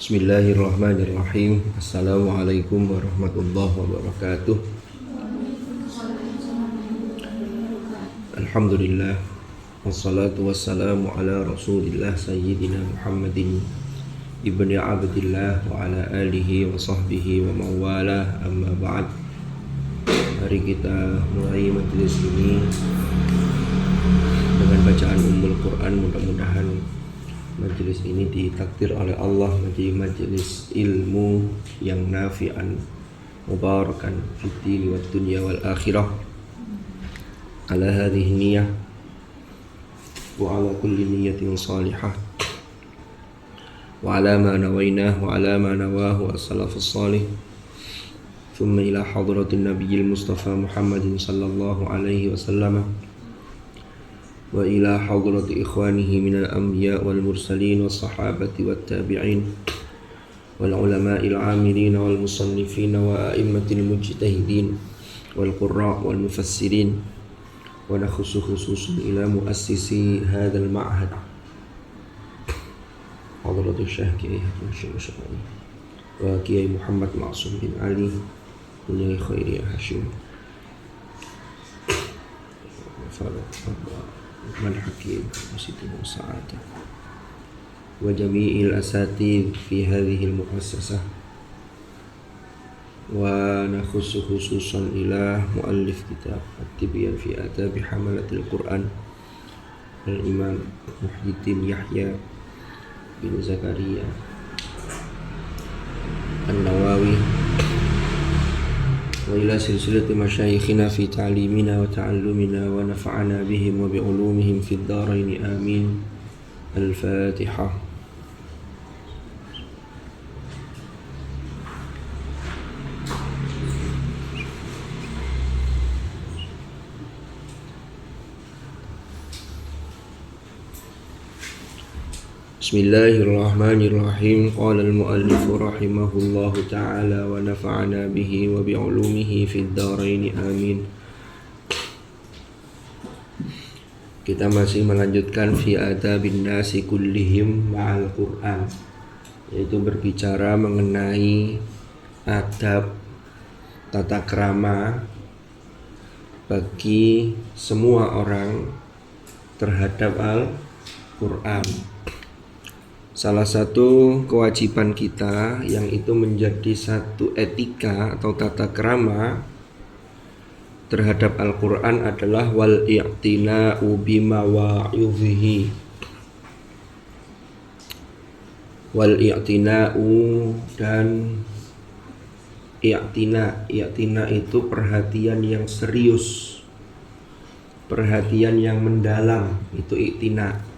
Bismillahirrahmanirrahim. Assalamualaikum warahmatullahi wabarakatuh. Alhamdulillah. Wassalatu wassalamu ala rasulillah Sayyidina Muhammadin ibni Abdillah wa ala alihi wa sahbihi wa mawala, amma ba'd. Mari kita mulai majelis ini dengan bacaan Ummul Quran. Mudah-mudahan majelis ini ditakdir oleh Allah menjadi majelis ilmu yang nafi'an mubarakan fid-din wad dunya wal akhirah. Ala hadhihi niyyah wa ala kulli niyyatin salihah wa ala ma nawaynah wa ala ma nawahu as-salafus salih. Thumma ila hadratin nabiyil mustafa Muhammadin sallallahu alaihi wasallam wa ila hadrati ikhwanihi minal anbiya wal mursalin was sahabati wat tabi'in wal ulama'il 'amilin wal musannifin wa a'immatil mujtahidin wal qurra' wal mufassirin wa nakhussu khususan ila muassisi hadzal ma'had hadratus syekh Kiai Hasyim Asy'ari wa Kiai Muhammad Ma'sum bin Ali bin Khairiyah Hasyim Rahman Hakim Siti Musa'adah wa jami'il asatid fi hadhihi al-muassasah wa nakhussu khususan ila muallif kitab at-tibyan fi adabi hamalatil Quran al-Imam Muhyiddin Yahya bin Zakaria An-Nawawi wa ila silsilati masyayikhina fi ta'limina wa ta'allumina wa nafa'ana bihim wa bi'ulumihim fid dharain amin. Al-Fatihah. Bismillahirrahmanirrahim. Qala al-muallif rahimahullahu ta'ala wa nafa'ana bihi wa bi'ulumihi fid dharain amin. Kita masih melanjutkan fi adabin nasi kullihim ma'al Qur'an, yaitu berbicara mengenai adab tata krama bagi semua orang terhadap Al-Qur'an. Salah satu kewajiban kita yang itu menjadi satu etika atau tata krama terhadap Al-Quran adalah wal i'tina'u bimawa'idhihi. Wal i'tina'u dan i'tina itu perhatian yang serius, perhatian yang mendalam, itu i'tina.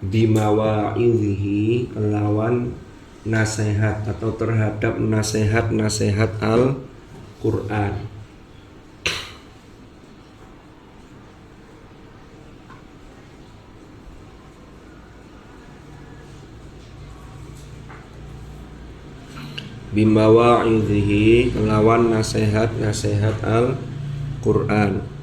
Bimawa'idhihi lawan nasihat atau terhadap nasihat-nasihat Al-Quran. Bimawa'idhihi lawan nasihat-nasihat Al-Quran.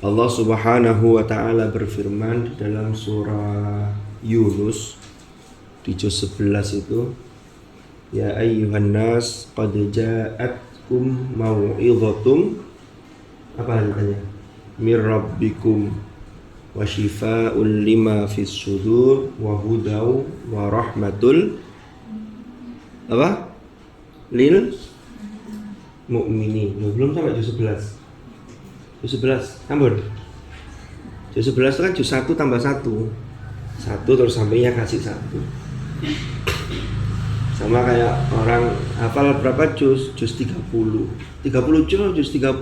Allah Subhanahu wa ta'ala berfirman dalam surah Yunus di juz 11 itu, ya ayyuhan nas qad ja'atkum mau'idhatum apa artinya? Mir rabbikum wa shifaa'un lima fis sudur wa hudaw wa rahmatul apa? Lil mu'minin. Belum sampai juz 11. Juz 11, Ambon. Juz 11 itu kan juz 1 tambah 1 terus sampainya kasih 1. Sama kayak orang hafal berapa juz? Juz 30 juz 30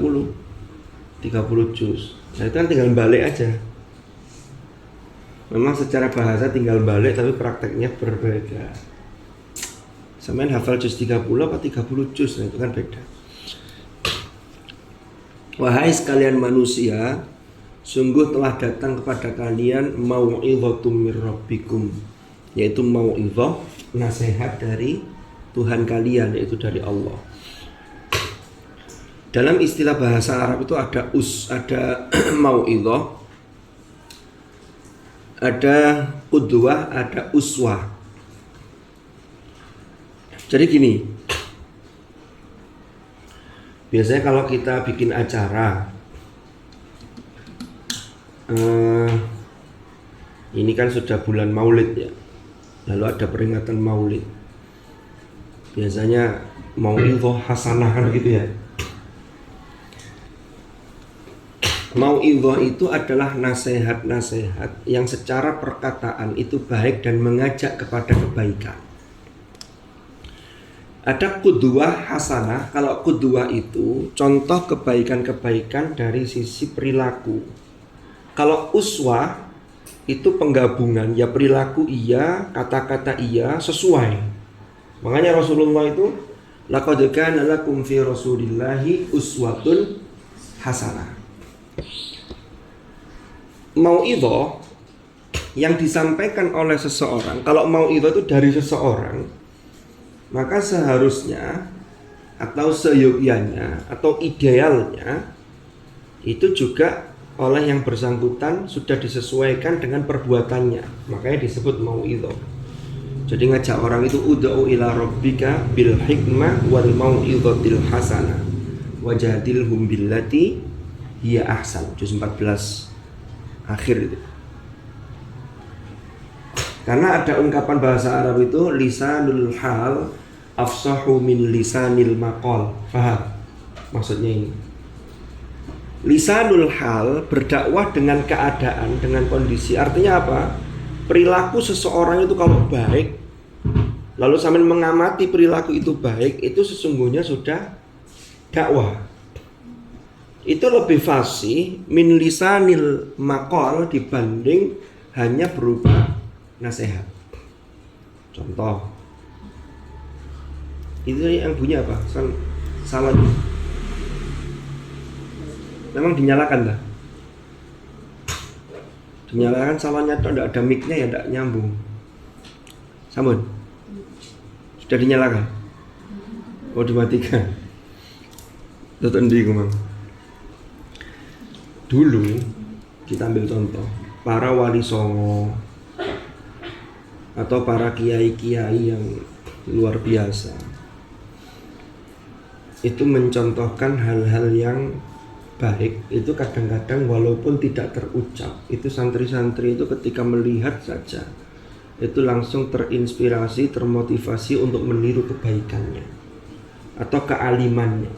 juz. Nah itu kan tinggal balik aja. Memang secara bahasa tinggal balik, tapi prakteknya berbeda. Samain hafal juz 30 apa 30 juz, nah itu kan beda. Wahai sekalian manusia, sungguh telah datang kepada kalian mau'idhatum mir rabbikum, yaitu mau'idhah, nasihat dari Tuhan kalian, yaitu dari Allah. Dalam istilah bahasa Arab itu ada ada mau'idhah, ada qudwah, ada uswah. Jadi gini, biasanya kalau kita bikin acara, ini kan sudah bulan Maulid ya, lalu ada peringatan Maulid. Biasanya mau'idhah hasanah kan gitu ya. Mau'idhah itu adalah nasihat-nasihat yang secara perkataan itu baik dan mengajak kepada kebaikan. Ada qudwah hasanah. Kalau qudwah itu contoh kebaikan-kebaikan dari sisi perilaku. Kalau uswah itu penggabungan, ya perilaku iya, kata-kata iya, sesuai. Makanya Rasulullah itu laqad kana lakum fi Rasulillahi uswatun hasanah. Mau'idhah yang disampaikan oleh seseorang, kalau mau'idhah itu dari seseorang, maka seharusnya atau seyogyanya atau idealnya itu juga oleh yang bersangkutan sudah disesuaikan dengan perbuatannya. Makanya disebut mau'idhah. Jadi ngajak orang itu ud'u ila rabbika bil hikmah wal mau'idhatil hasanah wajadilhum billati hiya ahsan. Juz 14 akhir itu. Karena ada ungkapan bahasa Arab itu lisanul hal afsahu min lisanil maqal. Faham maksudnya ini? Lisanul hal berdakwah dengan keadaan, dengan kondisi. Artinya apa? Perilaku seseorang itu kalau baik, lalu sambil mengamati perilaku itu baik, itu sesungguhnya sudah dakwah. Itu lebih fasih min lisanil maqal dibanding hanya berupa nasihat. Contoh, itu yang bunyi apa? Salon. Memang dinyalakan lah. Dinyalakan salonnya itu tidak ada mic-nya ya, tidak nyambung. Samun. Sudah dinyalakan. Oh, dimatikan. Tutup ndi kumang. Dulu kita ambil contoh para wali songo atau para kiai-kiai yang luar biasa itu mencontohkan hal-hal yang baik. Itu kadang-kadang walaupun tidak terucap, itu santri-santri itu ketika melihat saja itu langsung terinspirasi, termotivasi untuk meniru kebaikannya atau kealimannya.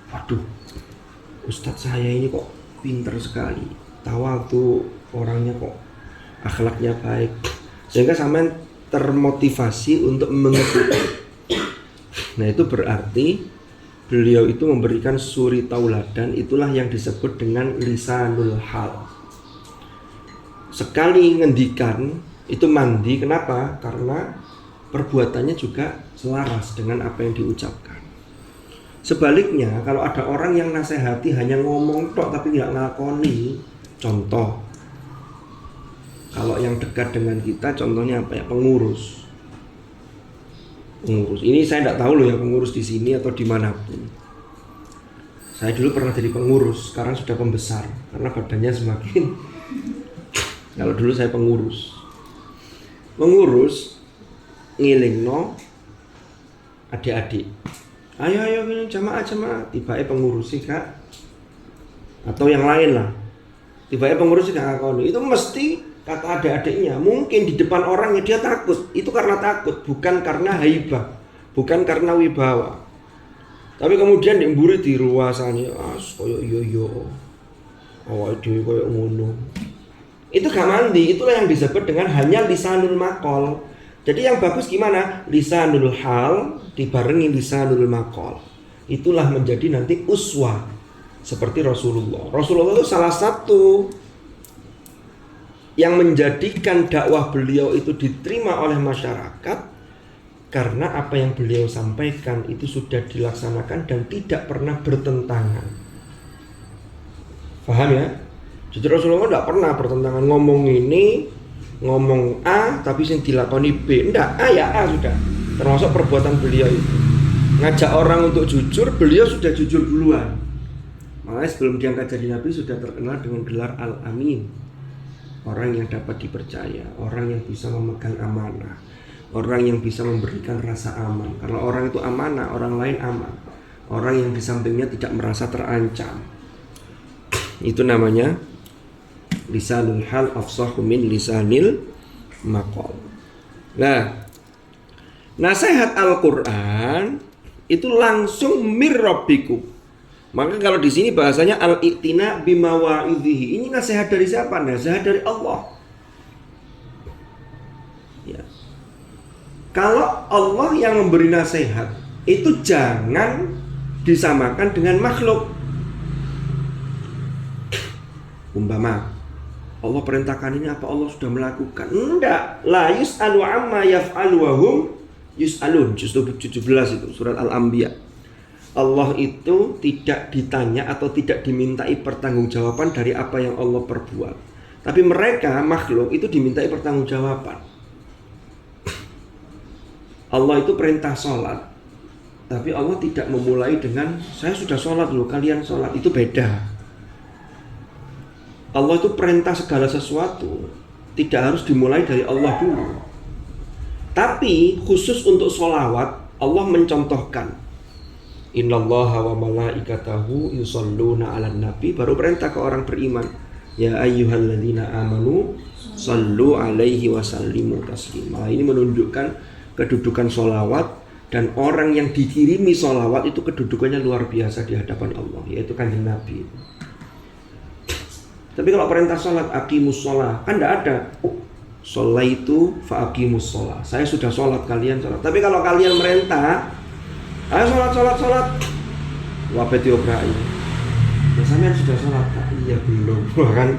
Waduh, Ustadz saya ini kok pinter sekali, tawadhu, orangnya kok akhlaknya baik, sehingga sampean termotivasi untuk mengikuti. Nah, itu berarti beliau itu memberikan suri tauladan. Itulah yang disebut dengan lisanul hal. Sekali ngendikan itu mandi. Kenapa? Karena perbuatannya juga selaras dengan apa yang diucapkan. Sebaliknya, kalau ada orang yang nasihati hanya ngomong tok tapi nggak ngelakoni, contoh, kalau yang dekat dengan kita, contohnya apa ya? Pengurus. Ini saya tidak tahu loh ya pengurus di sini atau dimanapun. Saya dulu pernah jadi pengurus, sekarang sudah pembesar karena badannya semakin. Kalau dulu saya pengurus ngilingno adik-adik. Ayo ini jamaah, tiba-tiba pengurus sih kak, atau yang lain lah. Tiba-tiba pengurus sih kak, itu mesti kata adik-adiknya, mungkin di depan orangnya dia takut. Itu karena takut, bukan karena haibah, bukan karena wibawa. Tapi kemudian diemburi di ruasannya, koyo yo, awal dewi koyo ngono. Itu gak mandi. Itulah yang disebut dengan hanya lisanul maqal. Jadi yang bagus gimana? Lisanul hal dibarengi lisanul maqal. Itulah menjadi nanti uswah seperti Rasulullah. Rasulullah itu salah satu yang menjadikan dakwah beliau itu diterima oleh masyarakat karena apa yang beliau sampaikan itu sudah dilaksanakan dan tidak pernah bertentangan. Paham ya? Jadi Rasulullah tidak pernah bertentangan, ngomong A tapi yang dilakoni B. Enggak, A ya A sudah. Termasuk perbuatan beliau itu. ngajak orang untuk jujur, beliau sudah jujur duluan. Makanya sebelum diangkat jadi nabi sudah terkenal dengan gelar Al-Amin, orang yang dapat dipercaya, orang yang bisa memegang amanah, orang yang bisa memberikan rasa aman. Karena orang itu amanah, orang lain aman. Orang yang di sampingnya tidak merasa terancam. Itu namanya lisanul hal afsahu min lisanil maqal. Nah, nasihat Al-Qur'an itu langsung mir rabbikum. Maka kalau di sini bahasanya al-i'tina bima wa'idhihi. Ini nasihat dari siapa? Nasihat dari Allah. Ya. Kalau Allah yang memberi nasihat, itu jangan disamakan dengan makhluk. Umpama Allah perintahkan ini, apa Allah sudah melakukan? Enggak. La yus'alu amma yaf'alu wa hum yus'alun. Juz 17 itu surat Al-Anbiya. Allah itu tidak ditanya atau tidak dimintai pertanggungjawaban dari apa yang Allah perbuat. Tapi mereka makhluk itu dimintai pertanggungjawaban. Allah itu perintah sholat, tapi Allah tidak memulai dengan saya sudah sholat loh, kalian sholat. Itu beda. Allah itu perintah segala sesuatu tidak harus dimulai dari Allah dulu. Tapi khusus untuk sholawat Allah mencontohkan, innallaha wa malaikatahu yusholluna 'alan nabi, baru perintah ke orang beriman, ya ayyuhalladzina amanu shallu 'alaihi wa sallimu taslima. Ini menunjukkan kedudukan sholawat, dan orang yang dikirimi sholawat itu kedudukannya luar biasa di hadapan Allah, yaitu kanjeng Nabi. Tapi kalau perintah sholat, aqimus sholat, kan tidak ada sholaitu fa aqimus sholat, saya sudah sholat, kalian sholat. Tapi kalau kalian merintah, ayo sholat, wabet diobrai, ya sampean sudah sholat? Iya belum. Kan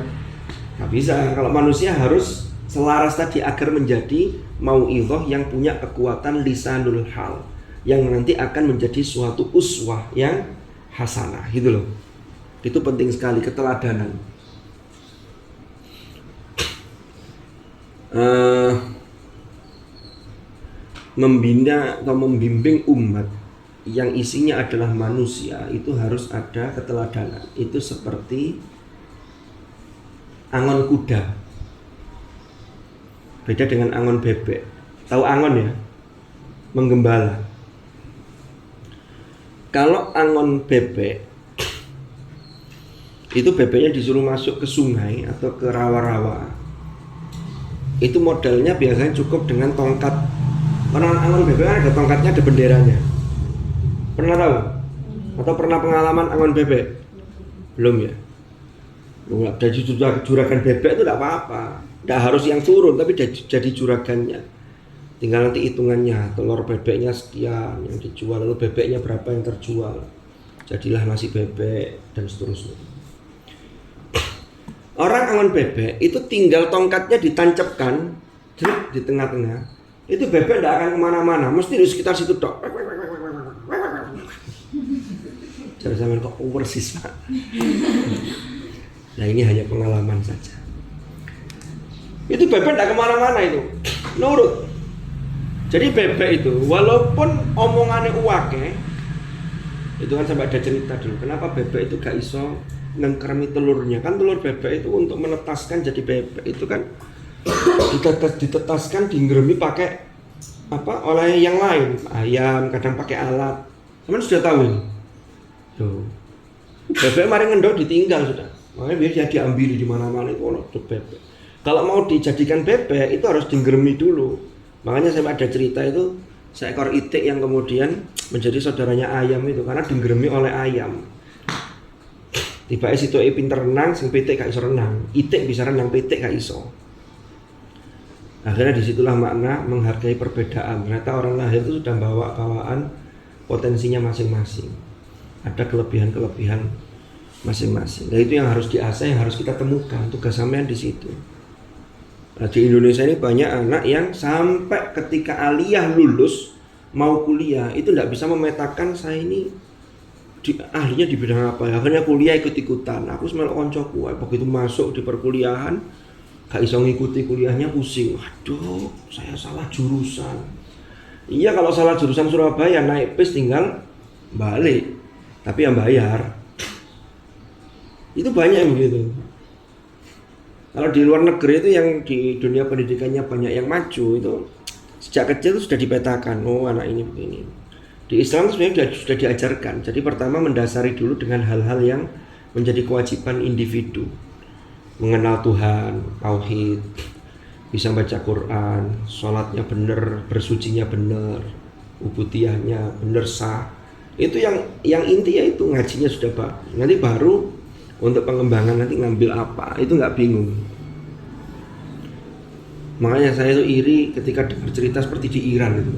nggak bisa. Kalau manusia harus selaras tadi agar menjadi mau'idhah yang punya kekuatan lisanul hal, yang nanti akan menjadi suatu uswah yang hasanah, gitu loh. Itu penting sekali, keteladanan. Membina atau membimbing umat yang isinya adalah manusia itu harus ada keteladanan. Itu seperti angon kuda, beda dengan angon bebek. Tahu angon ya? Menggembala. Kalau angon bebek itu bebeknya disuruh masuk ke sungai atau ke rawa-rawa, itu modalnya biasanya cukup dengan tongkat. Karena angon bebek ada tongkatnya, ada benderanya. Pernah tahu? Atau pernah pengalaman angon bebek? Belum ya? Jadi juragan bebek itu tidak apa-apa, tidak harus yang turun, tapi jadi juragannya. Tinggal nanti hitungannya, telur bebeknya sekian yang dijual, lalu bebeknya berapa yang terjual, jadilah nasi bebek dan seterusnya. Orang angon bebek itu tinggal tongkatnya ditancapkan di tengah-tengah, itu bebek tidak akan kemana-mana, mesti di sekitar situ dok. Jangan sampai kok oversis Pak. Nah ini hanya pengalaman saja. Itu bebek tidak kemana-mana, itu nurut. Jadi bebek itu walaupun omongannya uwake, itu kan sampai ada cerita dulu, kenapa bebek itu gak iso nengkermi telurnya. Kan telur bebek itu untuk menetaskan jadi bebek itu kan ditetaskan, digeremi pakai apa, oleh yang lain, ayam kadang pakai alat. Teman sudah tahu ini. Tuh. Bebek mari ngendok ditinggal sudah. Makanya biar dia diambil di mana-mana itu ono bebek. Kalau mau dijadikan bebek itu harus digeremi dulu. Makanya saya ada cerita itu seekor itik yang kemudian menjadi saudaranya ayam itu karena digeremi oleh ayam. Tiba-tiba situ pinter renang, sing pitik gak iso renang. Itik bisa renang, pitik gak iso. Akhirnya disitulah makna menghargai perbedaan. Ternyata orang lahir itu sudah bawa bawaan potensinya masing-masing. Ada kelebihan-kelebihan masing-masing. Nah itu yang harus diasah, yang harus kita temukan. Tugas sampean di situ. Nah, di Indonesia ini banyak anak yang sampai ketika aliyah lulus mau kuliah itu tidak bisa memetakan saya ini ahlinya di bidang apa. Akhirnya kuliah ikut-ikutan. Aku semelok koncoku, begitu masuk di perkuliahan gak iso ngikuti kuliahnya, pusing. Waduh, saya salah jurusan. Iya, kalau salah jurusan Surabaya naik bis tinggal balik, tapi yang bayar. Itu banyak yang begitu. Kalau di luar negeri itu yang di dunia pendidikannya banyak yang maju itu sejak kecil itu sudah dipetakan, oh anak ini begini. Di Islam sebenarnya sudah diajarkan. Jadi pertama mendasari dulu dengan hal-hal yang menjadi kewajiban individu. Mengenal Tuhan, tauhid, bisa baca Quran, sholatnya benar, bersucinya benar, ubudiyahnya benar sah. Itu yang intinya itu ngajinya sudah bagus. Nanti baru untuk pengembangan nanti ngambil apa, itu nggak bingung. Makanya saya itu iri ketika dengar cerita seperti di Iran itu.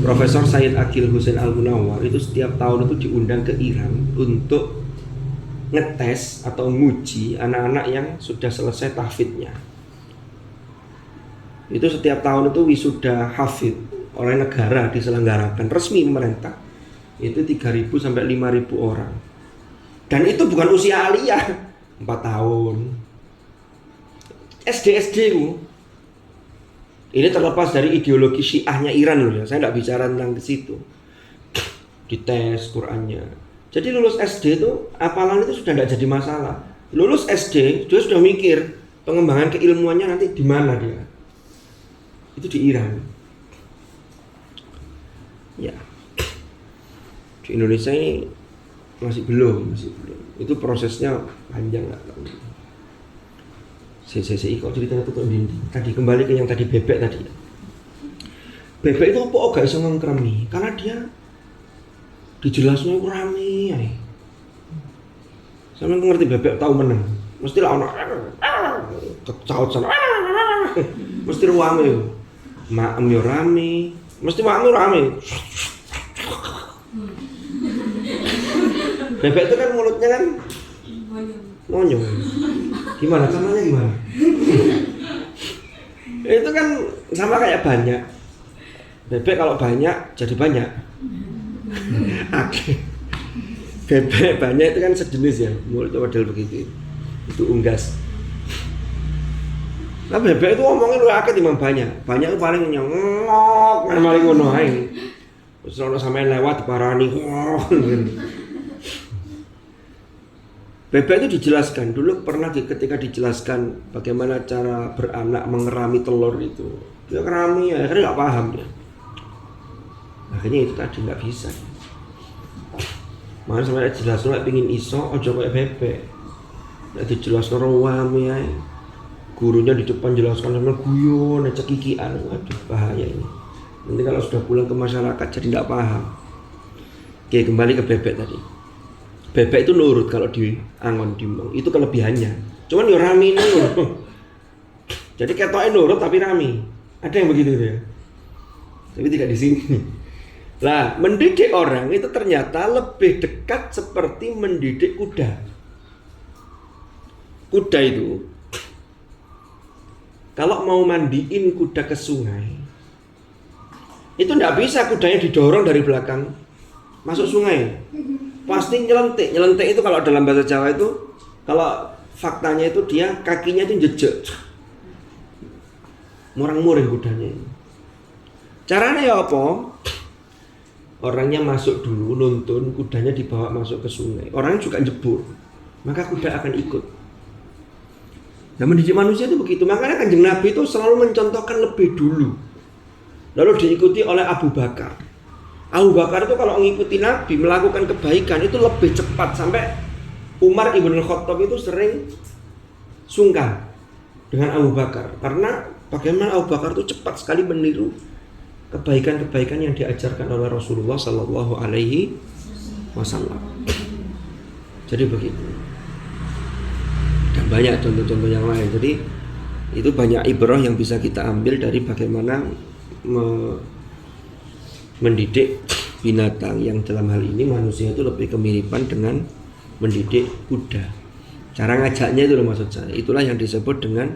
Profesor Said Aqil Hussein Al-Munawwar itu setiap tahun itu diundang ke Iran untuk ngetes atau nguji anak-anak yang sudah selesai tahfidnya. Itu setiap tahun itu wisuda hafid oleh negara diselenggarakan resmi pemerintah. Itu 3.000 sampai 5.000 orang. Dan itu bukan usia aliyah 4 tahun. SD ku. Ini terlepas dari ideologi Syiahnya Iran loh ya. Saya tidak bicara tentang ke situ. Dites Qurannya. Jadi lulus SD itu hafalan itu sudah tidak jadi masalah. Lulus SD dia sudah mikir pengembangan keilmuannya nanti di mana dia. Itu di Iran. Ya. Di Indonesia ini masih belum. Itu prosesnya panjang lah. CCCI kok ceritanya tutup dinding. Tadi kembali ke yang tadi bebek tadi. Bebek itu apa gak bisa ngengkremi? Karena dia dijelasnya rame ya. Saya ngerti bebek tahu meneng. Mesti lah ono kecaut sana. Mesti rame. Maem yo rame. Mesti maem rame. Bebek itu kan mulutnya kan monyong. Gimana caranya gimana? Itu kan sama kayak banyak. Bebek kalau banyak jadi banyak. Bebek banyak itu kan sejenis ya, mulutnya model begitu. Itu unggas. Nah bebek itu ngomongin lu akeh timbang banyak. Banyak itu paling nyengok, paling ngono ae. Terus ono sampean lewat diparani. Bebek itu dijelaskan dulu pernah ketika dijelaskan bagaimana cara beranak mengerami telur itu. Dia ngerami ya, akhirnya nggak paham dia. Akhirnya itu tadi nggak bisa. Makanya sampai jelas nggak pingin iso, ojo kayak bebek. Nggak dijelaskan rawami ya. Gurunya di depan jelaskan sama guyon, cekikian, waduh bahaya ini. Nanti kalau sudah pulang ke masyarakat jadi nggak paham. Oke, kembali ke bebek tadi. Bebek itu nurut kalau di angon dimong, itu kelebihannya. Cuman ya rame ini. Jadi ketoknya nurut tapi rame. Ada yang begitu ya. Tapi tidak di sini. Lah, mendidik orang itu ternyata lebih dekat seperti mendidik kuda. Kuda itu kalau mau mandiin kuda ke sungai, itu tidak bisa kudanya didorong dari belakang masuk sungai. Pasti nyelentik. Nyelentik itu kalau dalam bahasa Jawa itu, kalau faktanya itu dia kakinya itu jejak. Murang-muring kudanya. Caranya ya apa? Orangnya masuk dulu, nuntun, kudanya dibawa masuk ke sungai. Orangnya juga jebur, maka kuda akan ikut. Nah mendidik manusia itu begitu. Makanya Kanjeng Nabi itu selalu mencontohkan lebih dulu. Lalu diikuti oleh Abu Bakar. Abu Bakar itu kalau mengikuti Nabi melakukan kebaikan itu lebih cepat. Sampai Umar Ibn Khattab itu sering sungkan dengan Abu Bakar. Karena bagaimana Abu Bakar itu cepat sekali meniru kebaikan-kebaikan yang diajarkan oleh Rasulullah Sallallahu Alaihi Wasallam. Jadi begitu. Dan banyak contoh-contoh yang lain. Jadi itu banyak ibrah yang bisa kita ambil dari bagaimana mendidik binatang, yang dalam hal ini manusia itu lebih kemiripan dengan mendidik kuda. Cara ngajaknya itu loh maksud saya. Itulah yang disebut dengan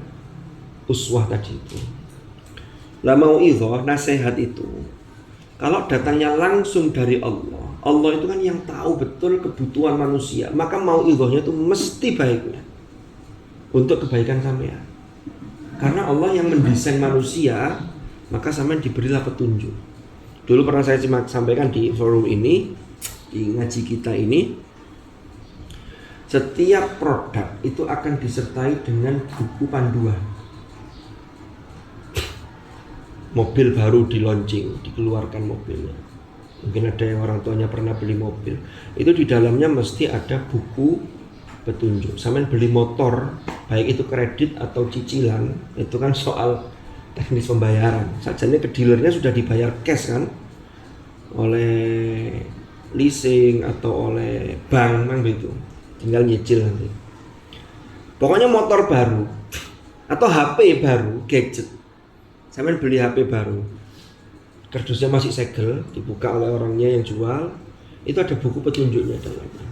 uswah tadi itu. Lah mau'izah, nasihat itu kalau datangnya langsung dari Allah, Allah itu kan yang tahu betul kebutuhan manusia, maka mau'izahnya itu mesti baiknya untuk kebaikan sampean. Karena Allah yang mendesain manusia maka sampean diberilah petunjuk. Dulu pernah saya sampaikan di forum ini, di ngaji kita ini, setiap produk itu akan disertai dengan buku panduan. Mobil baru di launching, dikeluarkan mobilnya. Mungkin ada yang orang tuanya pernah beli mobil. Itu di dalamnya mesti ada buku petunjuk. Sampean beli motor, baik itu kredit atau cicilan, itu kan soal teknis pembayaran. Sajane ke dealernya sudah dibayar cash kan, oleh leasing atau oleh bank kan gitu. Tinggal nyicil nanti. Pokoknya motor baru atau HP baru, gadget. Sampean beli HP baru, kardusnya masih segel, dibuka oleh orangnya yang jual, itu ada buku petunjuknya dalamnya.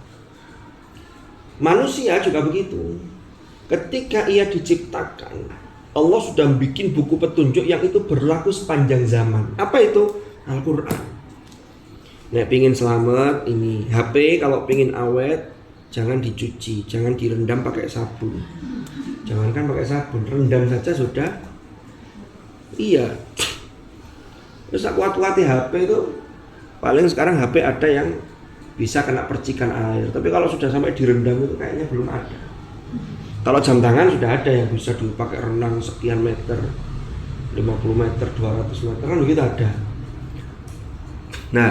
Manusia juga begitu. Ketika ia diciptakan, Allah sudah bikin buku petunjuk yang itu berlaku sepanjang zaman. Apa itu? Al-Quran. Nek pingin selamat ini HP, kalau pingin awet jangan dicuci, jangan direndam pakai sabun. Jangankan pakai sabun, rendam saja sudah. Iya. Terus kuat-kuati HP itu paling sekarang HP ada yang bisa kena percikan air, tapi kalau sudah sampai direndam itu kayaknya belum ada. Kalau jam tangan sudah ada yang bisa dipakai renang sekian meter, 50 meter, 200 meter kan begitu ada. Nah,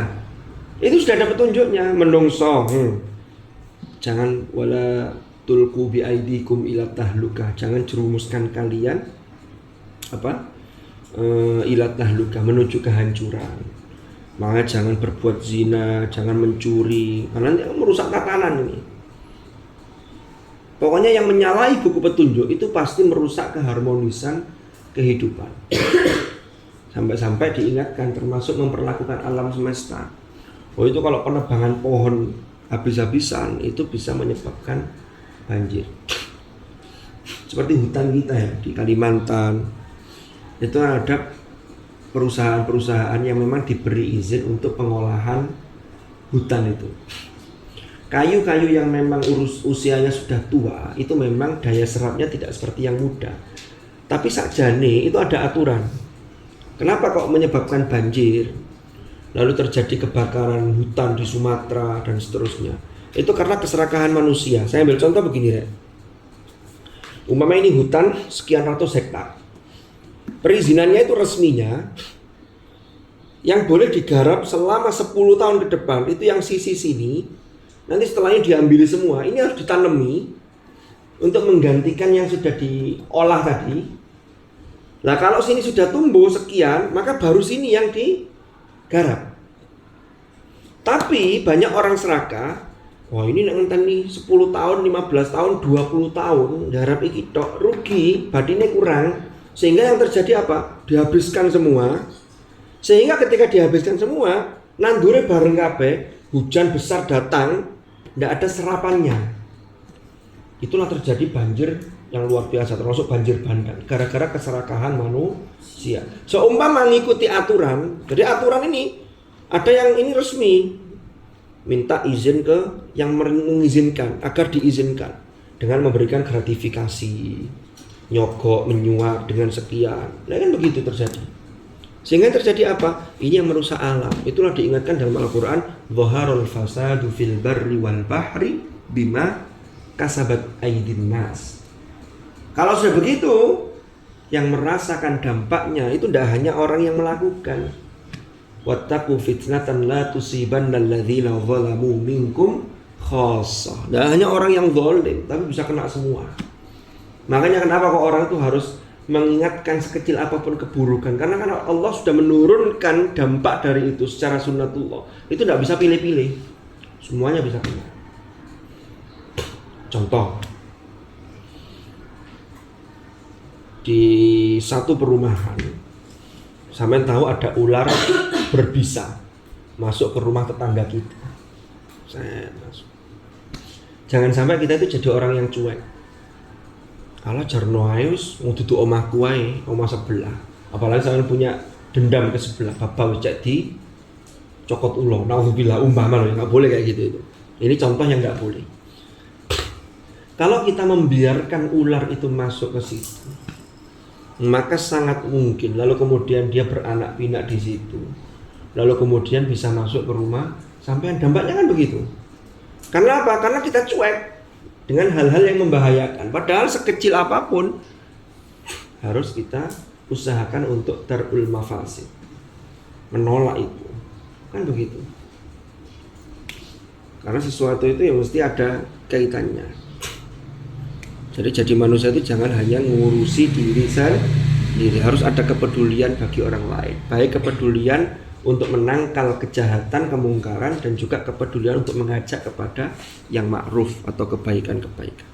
itu sudah ada petunjuknya. Menungso, jangan wala tulqu bi aidikum ila tahlukah, jangan jerumuskan kalian ila tahlukah, menuju kehancuran. Maka jangan berbuat zina, jangan mencuri, karena ini merusak tatanan ini. Pokoknya yang menyalahi buku petunjuk itu pasti merusak keharmonisan kehidupan. Sampai-sampai diingatkan termasuk memperlakukan alam semesta. Oh itu kalau penebangan pohon habis-habisan itu bisa menyebabkan banjir. Seperti hutan kita ya di Kalimantan. Itu ada perusahaan-perusahaan yang memang diberi izin untuk pengolahan hutan itu. Kayu-kayu yang memang usianya sudah tua itu memang daya serapnya tidak seperti yang muda. Tapi sakjane itu ada aturan. Kenapa kok menyebabkan banjir? Lalu terjadi kebakaran hutan di Sumatera dan seterusnya. Itu karena keserakahan manusia. Saya ambil contoh begini, Rek. Umpama ini hutan sekian ratus hektar. Perizinannya itu resminya yang boleh digarap selama 10 tahun ke depan itu yang sisi sini. Nanti setelahnya diambil semua. Ini harus ditanami untuk menggantikan yang sudah diolah tadi. Nah kalau sini sudah tumbuh sekian, maka baru sini yang digarap. Tapi banyak orang serakah, wah ini nanti nih 10 tahun, 15 tahun, 20 tahun garap iki tok, rugi, badine kurang. Sehingga yang terjadi apa? Dihabiskan semua. Sehingga ketika dihabiskan semua, nandure bareng kabeh, hujan besar datang, tidak ada serapannya. Itulah terjadi banjir yang luar biasa, termasuk banjir bandang, gara-gara keserakahan manusia. Seumpama mengikuti aturan, jadi aturan ini ada yang ini resmi, minta izin ke yang mengizinkan agar diizinkan dengan memberikan gratifikasi, nyogok, menyuap dengan sekian. Nah kan begitu terjadi. Sehingga terjadi apa? Ini yang merusak alam. Itulah diingatkan dalam Al-Quran, Zaharul fasadu fil barri wal bahri bima kasabat aydin nas. Kalau sudah begitu, yang merasakan dampaknya itu tidak hanya orang yang melakukan. Wattaqu fitnatan la tusibanna alladzina zalamu minkum khassah. Tidak hanya orang yang zalim, tapi bisa kena semua. Makanya kenapa kok orang itu harus mengingatkan sekecil apapun keburukan, karena Allah sudah menurunkan dampak dari itu secara sunnatullah. Itu tidak bisa pilih-pilih, semuanya bisa kena. Contoh, di satu perumahan, sampean tahu ada ular berbisa masuk ke rumah tetangga kita. Saya masuk. Jangan sampai kita itu jadi orang yang cuek. Kalau jarno ae wis ngududu omahku wae, omah sebelah. Apalagi sampean punya dendam ke sebelah, bapak wis di cokot ulo. Nauzubillah, umpama loh, enggak boleh kayak gitu itu. Ini contoh yang enggak boleh. Kalau kita membiarkan ular itu masuk ke situ, maka sangat mungkin lalu kemudian dia beranak pinak di situ, lalu kemudian bisa masuk ke rumah sampean. Dampaknya kan begitu. Karena apa? Karena kita cuek dengan hal-hal yang membahayakan. Padahal sekecil apapun harus kita usahakan untuk darul mafasid, menolak itu. Kan begitu. Karena sesuatu itu ya mesti ada kaitannya. Jadi manusia itu jangan hanya ngurusi diri sendiri, harus ada kepedulian bagi orang lain. Baik kepedulian untuk menangkal kejahatan, kemungkaran, dan juga kepedulian untuk mengajak kepada yang ma'ruf atau kebaikan-kebaikan.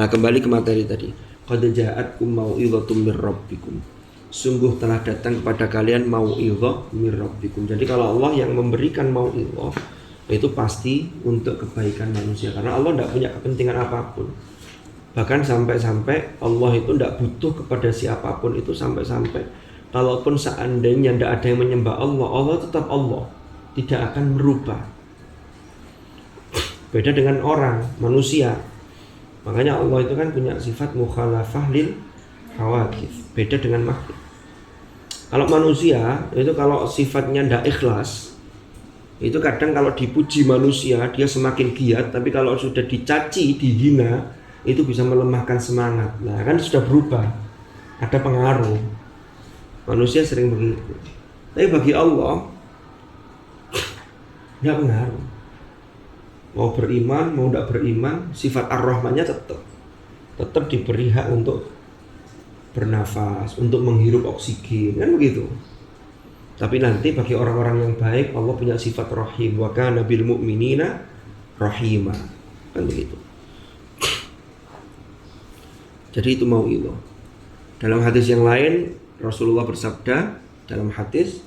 Nah, kembali ke materi tadi. Qad ja'atkum mau'idhatum mir rabbikum. Sungguh telah datang kepada kalian mau'idhah mir rabbikum. Jadi kalau Allah yang memberikan mau'idhah, itu pasti untuk kebaikan manusia, karena Allah tidak punya kepentingan apapun. Bahkan sampai-sampai Allah itu tidak butuh kepada siapapun itu, sampai-sampai kalaupun seandainya tidak ada yang menyembah Allah, Allah tetap Allah, tidak akan berubah. Beda dengan orang, manusia. Makanya Allah itu kan punya sifat mukhalafah lil hawadits. Beda dengan makhluk. Kalau manusia itu kalau sifatnya tidak ikhlas, itu kadang kalau dipuji manusia dia semakin giat, tapi kalau sudah dicaci, dihina, itu bisa melemahkan semangat. Nah kan sudah berubah, ada pengaruh. Manusia sering begitu. Tapi bagi Allah tidak pengaruh. Mau beriman, mau tidak beriman, sifat ar-Rahmannya tetap diberi hak untuk bernafas, untuk menghirup oksigen, kan begitu. Tapi nanti bagi orang-orang yang baik, Allah punya sifat rahim. Wa kana bil mu'minina rahima, kan begitu. Jadi itu mau'idhah. Dalam hadis yang lain Rasulullah bersabda dalam hadis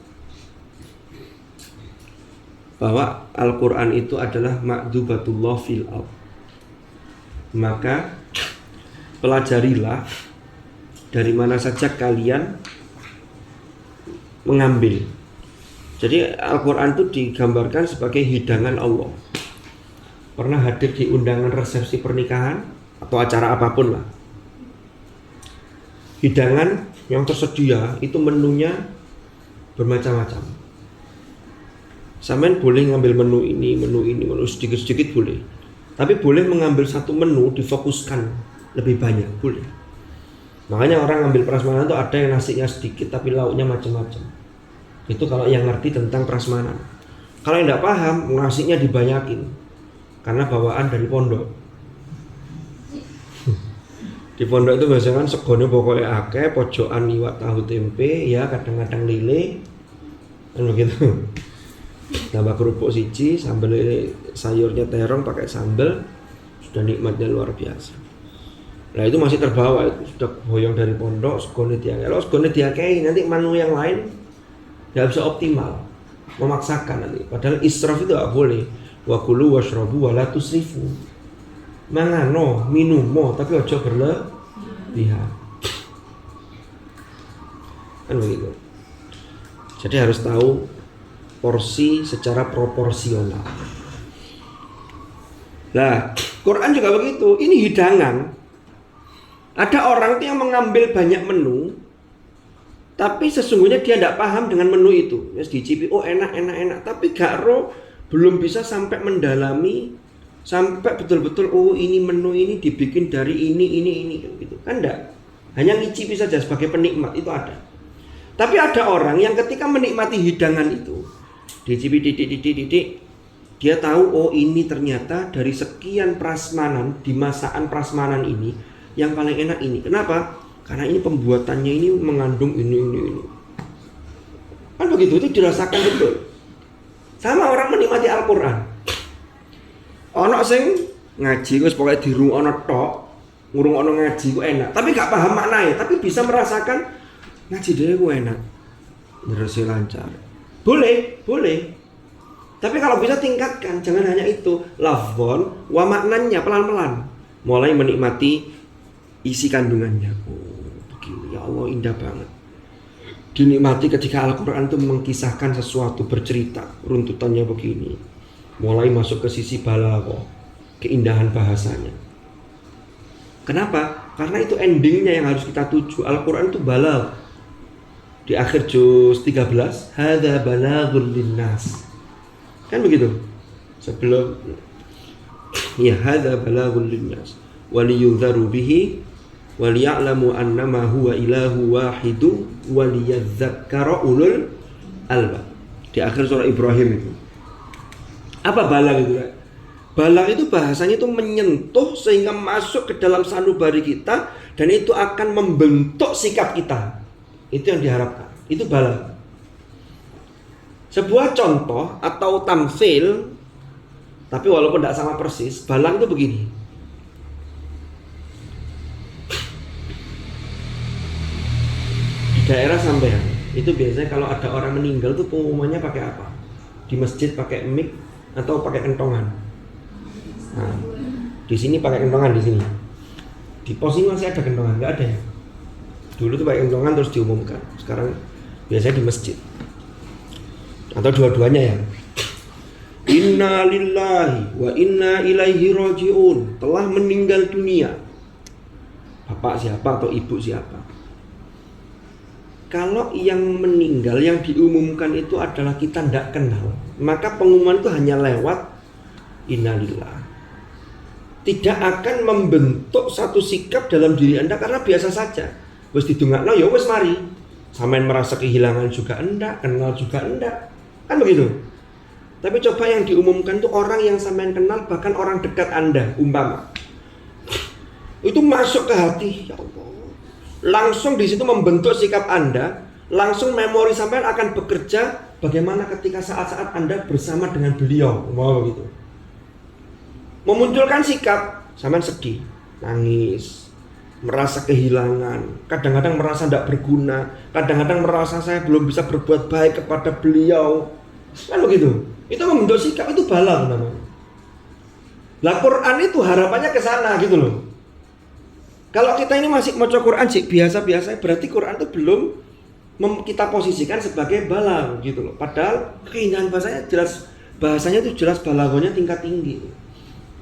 bahwa Al-Quran itu adalah ma'dubatullah fil ard. Maka pelajarilah dari mana saja kalian mengambil. Jadi Al-Quran itu digambarkan sebagai hidangan Allah. Pernah hadir di undangan resepsi pernikahan atau acara apapun lah, hidangan yang tersedia itu menunya bermacam-macam. Sampean boleh ngambil menu ini, menu sedikit-sedikit boleh. Tapi boleh mengambil satu menu difokuskan lebih banyak, boleh. Makanya orang ngambil prasmanan itu ada yang nasinya sedikit tapi lauknya macam-macam. Itu kalau yang ngerti tentang prasmanan. Kalau yang tidak paham, nasinya dibanyakin karena bawaan dari pondok. Di pondok itu biasanya kan segone pokoknya akeh, pojokan iwak tahu tempe, ya kadang-kadang lele, kan begitu. Tambah kerupuk siji, sambal sayurnya terong pakai sambal, sudah nikmatnya luar biasa. Nah itu masih terbawa, itu sudah boyong dari pondok, segone diakei. Kalau segone diakei nanti menu yang lain nggak bisa optimal, memaksakan nanti. Padahal israf itu nggak boleh. Wa kulu washrabu wa la tusrifu. Mangano, minumo, tapi ojo berlebihan. Kan begitu. Jadi harus tahu porsi secara proporsional. Nah, Quran juga begitu. Ini hidangan. Ada orang yang mengambil banyak menu, tapi sesungguhnya dia tidak paham dengan menu itu. Ya dicipi, oh enak, tapi gak roh, belum bisa sampai mendalami, sampai betul-betul oh ini menu ini dibikin dari ini gitu. Kan enggak. Hanya ngicipi saja sebagai penikmat, itu ada. Tapi ada orang yang ketika menikmati hidangan itu, dicipi titik, dia tahu oh ini ternyata dari sekian prasmanan, di masakan prasmanan ini yang paling enak ini. Kenapa? Karena ini pembuatannya ini mengandung ini. Kan begitu, itu dirasakan betul. Sama orang menikmati Al-Quran. Ono sing ngaji wis pokoke dirungokno tok, ngurungokno ngaji ku enak, tapi gak paham maknanya, tapi bisa merasakan ngaji dhewe ku enak. Terus lancar. Boleh. Tapi kalau bisa tingkatkan, jangan hanya itu, lafzon wa maknanya pelan-pelan. Mulai menikmati isi kandungannya. Oh, begini ya Allah, indah banget. Dinikmati ketika Al-Quran itu mengkisahkan sesuatu, bercerita, runtutannya begini. Mulai masuk ke sisi balaghah, keindahan bahasanya. Kenapa? Karena itu endingnya yang harus kita tuju. Al-Quran itu balagh. Di akhir juz 13, hadza balaghul linnas. Kan begitu. Sebelum ya hadza balaghul linnas waliyudzaru bihi waliya'lamu annama huwa ilahu wahidu waliyadzakkara ulul albab. Di akhir surah Ibrahim itu. Apa balagh itu? Balagh itu bahasanya itu menyentuh sehingga masuk ke dalam sanubari kita dan itu akan membentuk sikap kita. Itu yang diharapkan. Itu balagh. Sebuah contoh atau tamsil, tapi walaupun tidak sama persis, balagh itu begini. Di daerah sampean itu biasanya kalau ada orang meninggal tuh pengumumannya pakai apa? Di masjid pakai mic atau pakai kentongan? Nah, di sini pakai kentongan di sini. Di pos ini masih ada kentongan, nggak ada ya? Dulu tuh pakai kentongan terus diumumkan. Sekarang biasanya di masjid. Atau dua-duanya ya. Inna lillahi wa inna ilaihi raji'un. Telah meninggal dunia. Bapak siapa atau ibu siapa? Kalau yang meninggal yang diumumkan itu adalah kita tidak kenal, maka pengumuman itu hanya lewat innalillah. Tidak akan membentuk satu sikap dalam diri Anda karena biasa saja. Wes didongakno ya wes mari. Sampean merasa kehilangan juga enggak, kenal juga enggak. Kan begitu. Tapi coba yang diumumkan itu orang yang sampean kenal, bahkan orang dekat Anda, umpama. Itu masuk ke hati, ya Allah. Langsung di situ membentuk sikap Anda, langsung memori sampean akan bekerja bagaimana ketika saat-saat Anda bersama dengan beliau, mau begitu. Memunculkan sikap, sampean sedih, nangis, merasa kehilangan, kadang-kadang merasa tidak berguna, kadang-kadang merasa saya belum bisa berbuat baik kepada beliau. Kan begitu. Itu membentuk sikap, itu balagh namanya. Lah Quran itu harapannya ke sana gitu loh. Kalau kita ini masih maca Quran sih biasa-biasa, berarti Quran itu belum kita posisikan sebagai balagh gitu loh. Padahal keindahan bahasanya itu jelas balaghnya tingkat tinggi.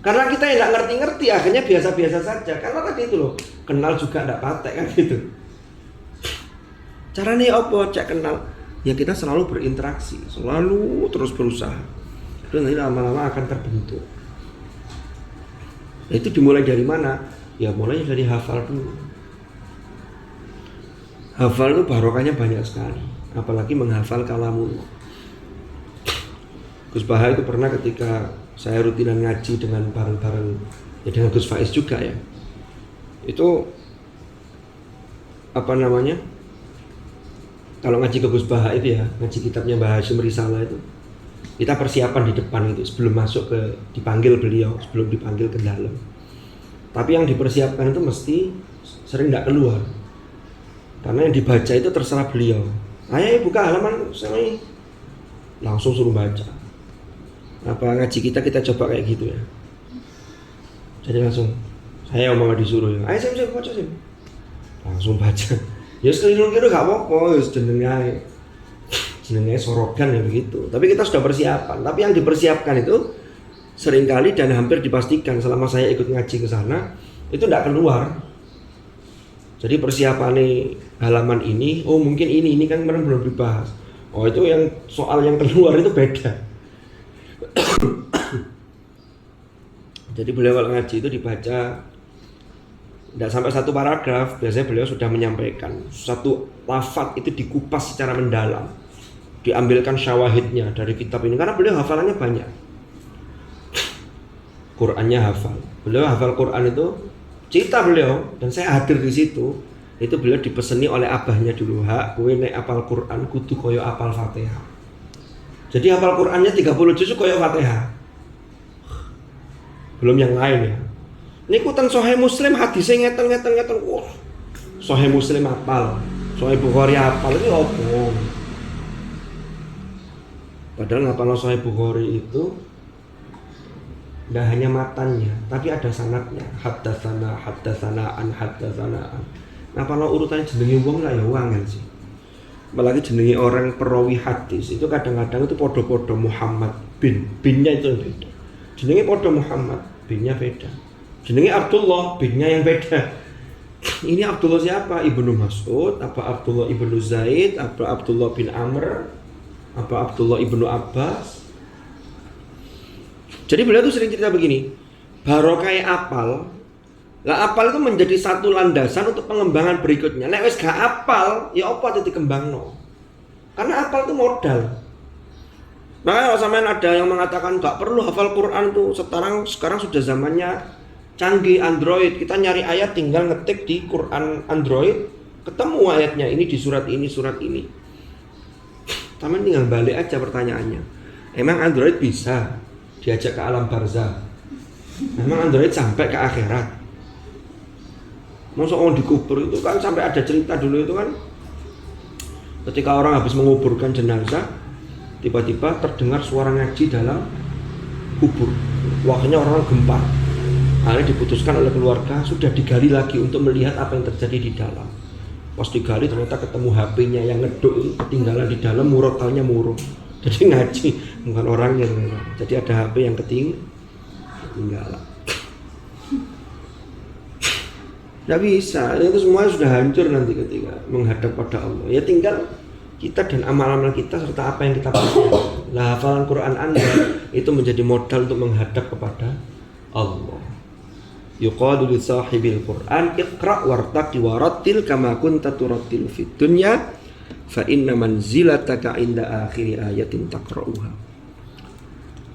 Karena kita yang nggak ngerti-ngerti akhirnya biasa-biasa saja. Karena tadi itu loh, kenal juga nggak patek kan gitu. Caranya apa cek kenal? Ya kita selalu berinteraksi, selalu terus berusaha. Dan nanti lama-lama akan terbentuk. Nah, itu dimulai dari mana? Ya mulai dari hafal dulu. Hafal itu barokahnya banyak sekali, apalagi menghafal kalamullah. Gus Baha itu pernah ketika saya rutinan ngaji dengan bareng-bareng ya dengan Gus Faiz juga ya. Itu apa namanya? Kalau ngaji ke Gus Baha itu ya, ngaji kitabnya Mbah Hasyim Risalah itu, kita persiapan di depan itu sebelum masuk ke dipanggil beliau, sebelum dipanggil ke dalam. Tapi yang dipersiapkan itu mesti sering tidak keluar. Karena yang dibaca itu terserah beliau. Ayo buka halaman saya langsung suruh baca. Apa ngaji kita coba kayak gitu ya. Jadi langsung saya omong disuruh ya. Ayo saya baca sih. Langsung baca. Ya sekeliru-keliru gak apa-apa, jenenge sorogan ya begitu. Tapi kita sudah persiapan. Tapi yang dipersiapkan itu seringkali dan hampir dipastikan selama saya ikut ngaji ke sana itu tidak keluar. Jadi persiapan halaman ini, oh mungkin ini kan kemarin belum dibahas. Oh itu yang soal yang keluar itu beda. Jadi beliau kalau ngaji itu dibaca tidak sampai satu paragraf, biasanya beliau sudah menyampaikan satu lafaz itu dikupas secara mendalam, diambilkan syawahidnya dari kitab ini karena beliau hafalannya banyak. Qurannya hafal. Beliau hafal Quran itu cerita beliau dan saya hadir di situ. Itu beliau dipeseni oleh abahnya dulu, "Hak, kowe nek hafal Quran kudu koyo hafal Fatihah." Jadi hafal Qurannya 30 juz koyo Fatihah. Belum yang lain ya. Niku ten Sahih Muslim hadisnya ngeten. Wah. Sahih Muslim hafal, Sahih Bukhari hafal itu opo? Padahal hafal Sahih Bukhari itu tidak hanya matanya, tapi ada sanadnya. Haddatsanaan. Nah kalau urutannya jenenge wong lah ya wangen sih. Apalagi jenenge orang perawi hadis itu kadang-kadang itu podo-podo Muhammad binnya itu beda. Jenenge podo Muhammad binnya beda. Jenenge Abdullah binnya yang beda. Ini Abdullah siapa? Ibnu Mas'ud, apa Abdullah ibnu Zaid, apa Abdullah bin Amr, apa Abdullah ibnu Abbas. Jadi beliau tuh sering cerita begini, barokah apal. Lah apal itu menjadi satu landasan untuk pengembangan berikutnya. Nek wis gak apal, ya apa titik kembangno. Karena apal itu modal. Makanya kalau sampean ada yang mengatakan gak perlu hafal Quran tuh, sekarang sudah zamannya canggih Android, kita nyari ayat tinggal ngetik di Quran Android, ketemu ayatnya, ini di surat ini. Taman tinggal balik aja pertanyaannya. Emang Android bisa diajak ke alam barzah? Emang Android sampai ke akhirat? Masa orang dikubur itu kan sampai ada cerita dulu itu kan, ketika orang habis menguburkan jenazah, tiba-tiba terdengar suara ngaji dalam kubur. Waktunya orang gempar. Akhirnya diputuskan oleh keluarga sudah digali lagi untuk melihat apa yang terjadi di dalam. Pas digali ternyata ketemu HP-nya yang ngeduk ketinggalan di dalam, murotalnya murung. Jadi ngaji bukan orangnya. Jadi ada HP yang ketinggalan. Tidak bisa, itu semua sudah hancur nanti ketika menghadap pada Allah. Ya tinggal kita dan amal-amal kita serta apa yang kita pelajari. Lah hafalan Quran Anda itu menjadi modal untuk menghadap kepada Allah. Yuqalu li sahibil Qur'an iqra' wartaqi warattil kama kunta turattilu fid dunya fa inna manzilataka inda akhiri ayatin taqra'uha.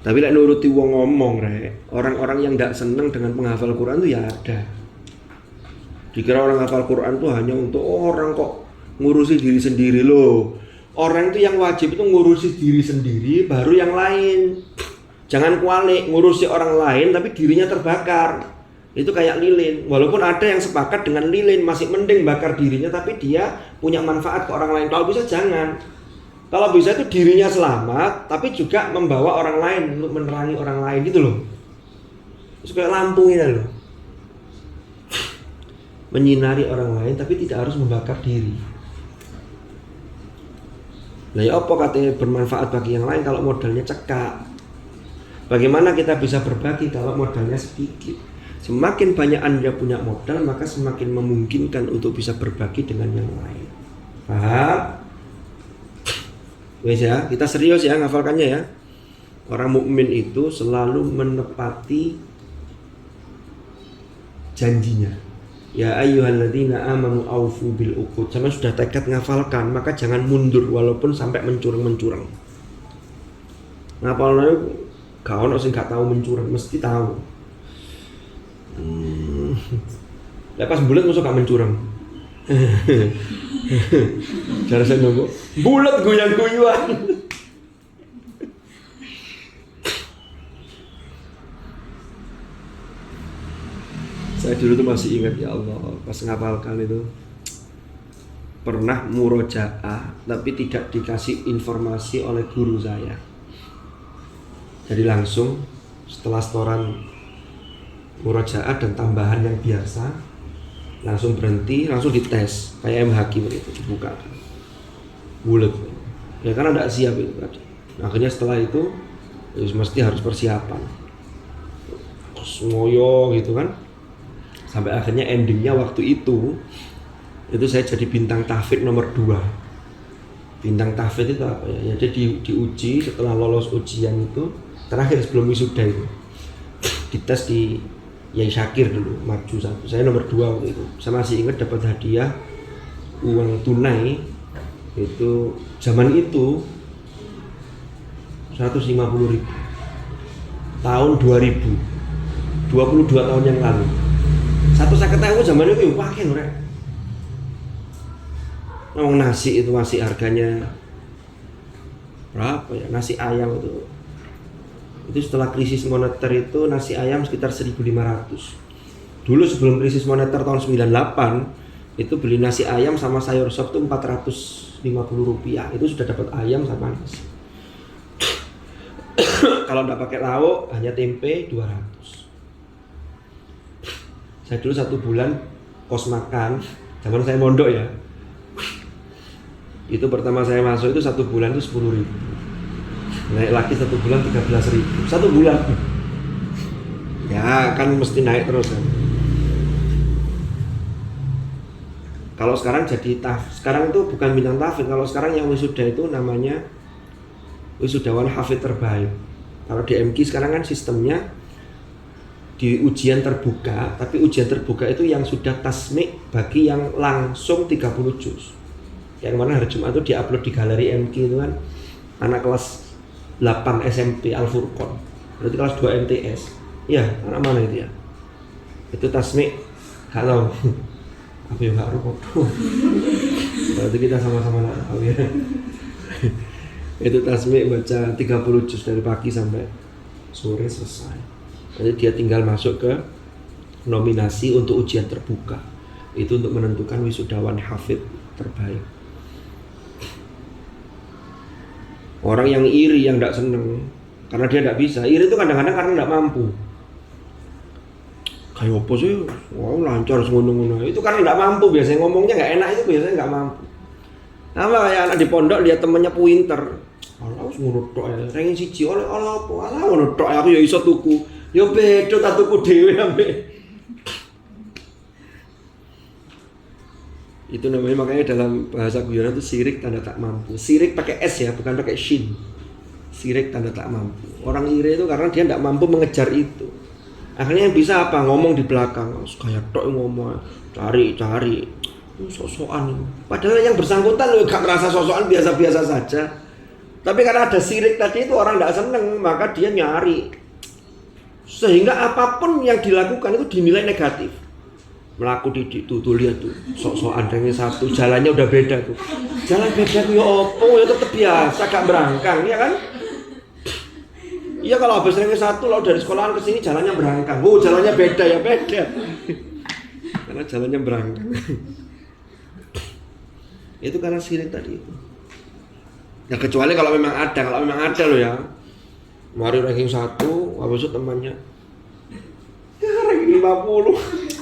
Tapi lek nuruti wong ngomong rek, orang-orang yang tidak senang dengan penghafal Quran itu ya ada. Dikira orang hafal Quran itu hanya untuk orang kok ngurusi diri sendiri loh. Orang itu yang wajib itu ngurusi diri sendiri baru yang lain. Jangan kualik ngurusi orang lain tapi dirinya terbakar. Itu kayak lilin. Walaupun ada yang sepakat dengan lilin, masih mending bakar dirinya tapi dia punya manfaat ke orang lain. Kalau bisa jangan. Kalau bisa itu dirinya selamat tapi juga membawa orang lain untuk menerangi orang lain gitu loh. Terus kayak lampu ini loh. Menyinari orang lain tapi tidak harus membakar diri. Nah ya apa katanya bermanfaat bagi yang lain kalau modalnya cekak? Bagaimana kita bisa berbagi kalau modalnya sedikit? Semakin banyak Anda punya modal, maka semakin memungkinkan untuk bisa berbagi dengan yang lain. Paham? Wes ya, kita serius ya ngafalkannya ya. Orang mukmin itu selalu menepati janjinya. Ya ayyuhalladzina amanu aufu bil uqud. Sama sudah tekad ngafalkan, maka jangan mundur walaupun sampai mencurang-mencurang. Ngapalnya gak ono sing gak tahu mencurang, mesti tahu. Lepas bulat masuk gak mencurang. Cara saya nunggu bulat goyang-goyuan. Saya dulu tuh masih ingat ya Allah, pas ngapalkan itu pernah murojaah tapi tidak dikasih informasi oleh guru saya. Jadi langsung setelah setoran murojaah dan tambahan yang biasa langsung berhenti, langsung dites kayak MHQ begitu, dibuka bulat ya karena tidak siap itu tadi. Akhirnya setelah itu ya mesti harus persiapan semoyo gitu kan, sampai akhirnya endingnya waktu itu saya jadi bintang tahfidz nomor 2. Bintang tahfidz itu apa ya? Jadi diuji setelah lolos ujian itu terakhir sebelum wisuda itu dites di Yai Syakir dulu, maju satu. Saya nomor 2 waktu itu. Saya masih ingat dapat hadiah uang tunai itu zaman itu 150.000 tahun 2000, 22 tahun yang lalu. 150.000 zaman itu pakai rek. Ngomong nasi itu masih harganya berapa ya? Nasi ayam itu setelah krisis moneter itu nasi ayam sekitar 1.500. Dulu sebelum krisis moneter tahun 98 itu beli nasi ayam sama sayur sop itu 450 rupiah. Itu sudah dapat ayam sama nasi. Kalau nggak pakai lauk hanya tempe 200. Saya dulu 1 bulan kos makan zaman saya mondok ya. Itu pertama saya masuk itu 1 bulan itu 10.000. Naik lagi 1 bulan 13.000. 1 bulan. Ya kan mesti naik terus kan. Kalau sekarang jadi sekarang itu bukan bintang tahfidz. Kalau sekarang yang wisuda itu namanya wisudawan hafidz terbaik. Kalau di MQ sekarang kan sistemnya di ujian terbuka, tapi ujian terbuka itu yang sudah tasmik bagi yang langsung 30 juz. Yang mana hari Jumat itu diupload di galeri MQ itu kan anak kelas 8 SMP Al-Furqon. Berarti kelas 2 MTS. Iya, anak mana itu ya? Itu tasmik, gak tahu. Aku ya gak tahu. Berarti kita sama-sama gak tahu ya. Itu tasmik baca 30 juz dari pagi sampai sore selesai. Jadi dia tinggal masuk ke nominasi untuk ujian terbuka. Itu untuk menentukan wisudawan hafidz terbaik. Orang yang iri, yang tidak seneng karena dia tidak bisa. Iri itu kadang-kadang karena tidak mampu. Kayak apa sih? Wow, lancar ngono-ngono. Itu karena tidak mampu, biasanya ngomongnya nggak enak, itu biasanya nggak mampu. Sama kayak anak di pondok lihat temennya pinter. Allah harus ngurutok ya. Rengin siji oleh Allah apa? Allah ngurutok aku ya iso tuku. Ya beda tak tuku dhewe ambek. Itu namanya, makanya dalam bahasa guyonan itu sirik tanda tak mampu. Sirik pakai S ya, bukan pakai shin. Sirik tanda tak mampu. Orang iri itu karena dia tidak mampu mengejar itu. Akhirnya yang bisa apa? Ngomong di belakang. Kayak tok ngomong, cari, sok-sokan. Padahal yang bersangkutan loh gak merasa sok-sokan, biasa-biasa saja. Tapi karena ada sirik tadi itu orang tidak seneng, maka dia nyari. Sehingga apapun yang dilakukan itu dinilai negatif. Melaku didik tuh lihat tuh sok-sokan ranking 1, jalannya udah beda tuh. Jalan beda tuh ya opo ya tetep biasa gak berangkang ya kan? Iya kalau habis ranking 1 lalu dari sekolahan ke sini jalannya berangkang. Oh, jalannya beda ya beda. Karena jalannya berangkang. Itu karena sirik tadi itu. Ya kecuali kalau memang ada loh ya. Mari ranking 1, habis itu temannya ya ranking 50.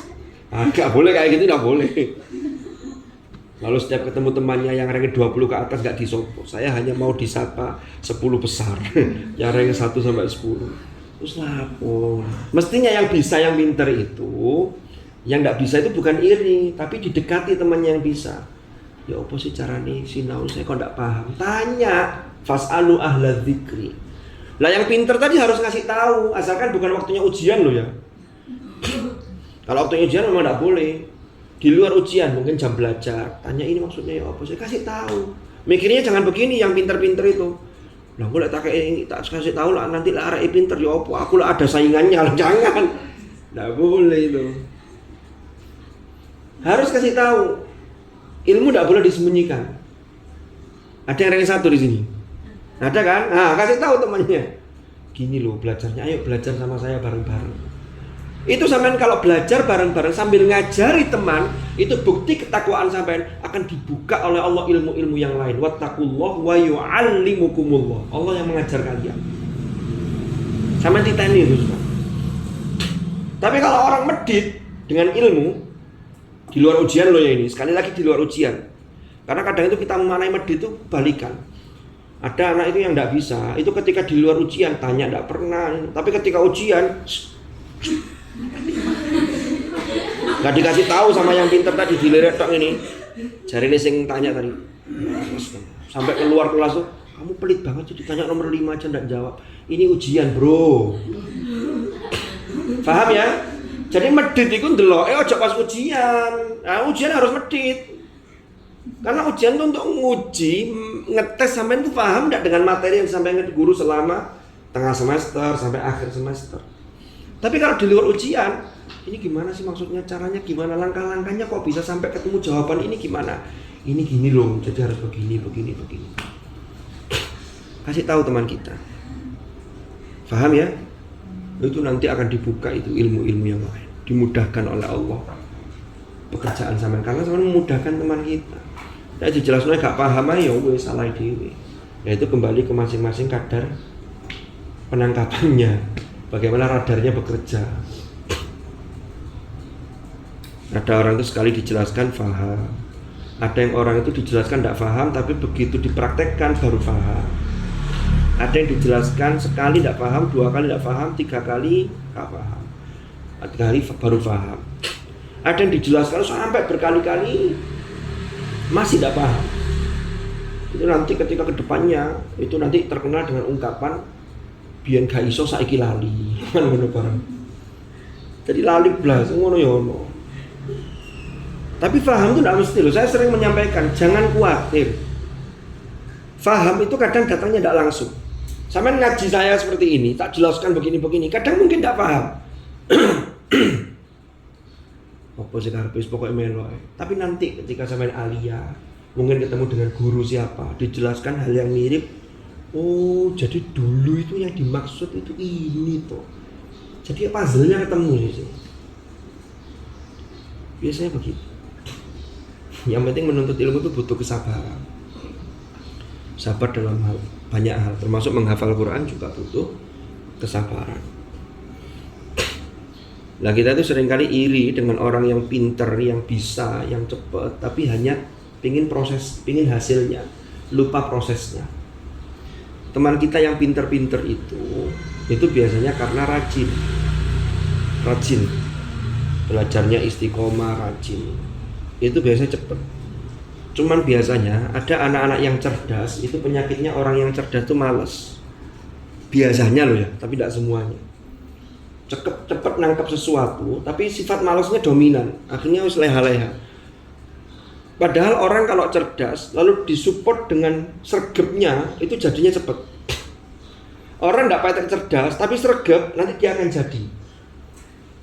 Gak boleh kayak gitu, gak boleh. Lalu setiap ketemu temannya yang ranking 20 ke atas gak disopo. Saya hanya mau disapa 10 besar. Yang ranking 1 sampai 10. Terus lapo. Mestinya yang bisa, yang pinter itu, yang gak bisa itu bukan iri, tapi didekati temannya yang bisa. Ya apa sih caranya sinau, saya kok gak paham. Tanya, fas'alu ahla dzikri. Lah yang pinter tadi harus ngasih tahu, asalkan bukan waktunya ujian loh ya. Kalau waktu ujian memang tidak boleh. Di luar ujian mungkin jam belajar. Tanya ini maksudnya ya apa? Saya kasih tahu. Mikirnya jangan begini yang pinter-pinter itu. Lah aku tak kasih tahu lah nanti lah arek pinter ya apa? Aku lah ada saingannya lah jangan. Tidak boleh itu. Harus kasih tahu. Ilmu tidak boleh disembunyikan. Ada yang ranking 1 di sini. Ada kan? Nah, kasih tahu temannya. Gini loh belajarnya. Ayo belajar sama saya bareng-bareng. Itu sampean kalau belajar bareng-bareng sambil ngajari teman, itu bukti ketakwaan sampean akan dibuka oleh Allah ilmu-ilmu yang lain. Wattaqullah wa yu'allimukumullah. Allah yang mengajar kalian. Sampean diteni itu semua. Tapi kalau orang medit dengan ilmu di luar ujian loh ya ini, sekali lagi di luar ujian. Karena kadang itu kita memanai medit itu balikan. Ada anak itu yang tidak bisa, itu ketika di luar ujian tanya tidak pernah, tapi ketika ujian gak dikasih tahu sama yang pinter tadi dilirik tok ini. Jari ini sing tanya tadi. Sampai keluar kelas tuh, kamu pelit banget jadi tanya nomor 5 aja ndak jawab. Ini ujian, bro. Paham ya? Jadi medit itu ndelok ojo pas ujian. Nah, ujian harus medit. Karena ujian itu untuk nguji, ngetes sampean itu paham ndak dengan materi yang disampaikan guru selama tengah semester sampai akhir semester. Tapi kalau di luar ujian, ini gimana sih maksudnya, caranya gimana, langkah-langkahnya kok bisa sampai ketemu jawaban ini gimana? Ini gini loh, jadi harus begini. Kasih tahu teman kita. Paham ya? Itu nanti akan dibuka itu ilmu-ilmu yang lain. Dimudahkan oleh Allah. Pekerjaan sampean karena sampean memudahkan teman kita. Ya dijelaskan gak paham ayo wis salah dhewe. Ya itu kembali ke masing-masing kadar penangkapannya. Bagaimana radarnya bekerja. Ada orang itu sekali dijelaskan paham. Ada yang orang itu dijelaskan tidak paham, tapi begitu dipraktekkan baru paham. Ada yang dijelaskan sekali tidak paham, 2 kali tidak paham, 3 kali tidak paham, 3 kali baru paham. Ada yang dijelaskan sampai berkali-kali masih tidak paham. Itu nanti ketika kedepannya itu nanti terkenal dengan ungkapan biyen gak iso saiki lali. Kan ngono barang. Jadi lali blas ngono ya ono. Tapi paham itu tidak mesti loh. Saya sering menyampaikan jangan khawatir. Paham itu kadang datangnya tidak langsung. Sampai ngaji saya seperti ini, tak jelaskan begini-begini, kadang mungkin tidak paham. Apa sih karpis pokoknya melo. Tapi nanti ketika sampai alia, mungkin ketemu dengan guru siapa, dijelaskan hal yang mirip. Oh, jadi dulu itu yang dimaksud itu ini tuh. Jadi puzzle-nya ketemu sih. Biasanya begitu. Yang penting menuntut ilmu itu butuh kesabaran. Sabar dalam hal banyak hal, termasuk menghafal Quran juga butuh kesabaran. Nah kita itu seringkali iri dengan orang yang pinter, yang bisa, yang cepat, tapi hanya pingin pingin hasilnya, lupa prosesnya. Teman kita yang pinter-pinter itu biasanya karena rajin, belajarnya istiqomah, rajin, itu biasanya cepat. Cuman biasanya ada anak-anak yang cerdas, itu penyakitnya orang yang cerdas itu malas. Biasanya loh ya, tapi tidak semuanya. Cepat nangkap sesuatu, tapi sifat malasnya dominan. Akhirnya harus leha-leha. Padahal orang kalau cerdas, lalu disupport dengan sregepnya, itu jadinya cepat. Orang tidak pakai cerdas, tapi sregep, nanti dia akan jadi.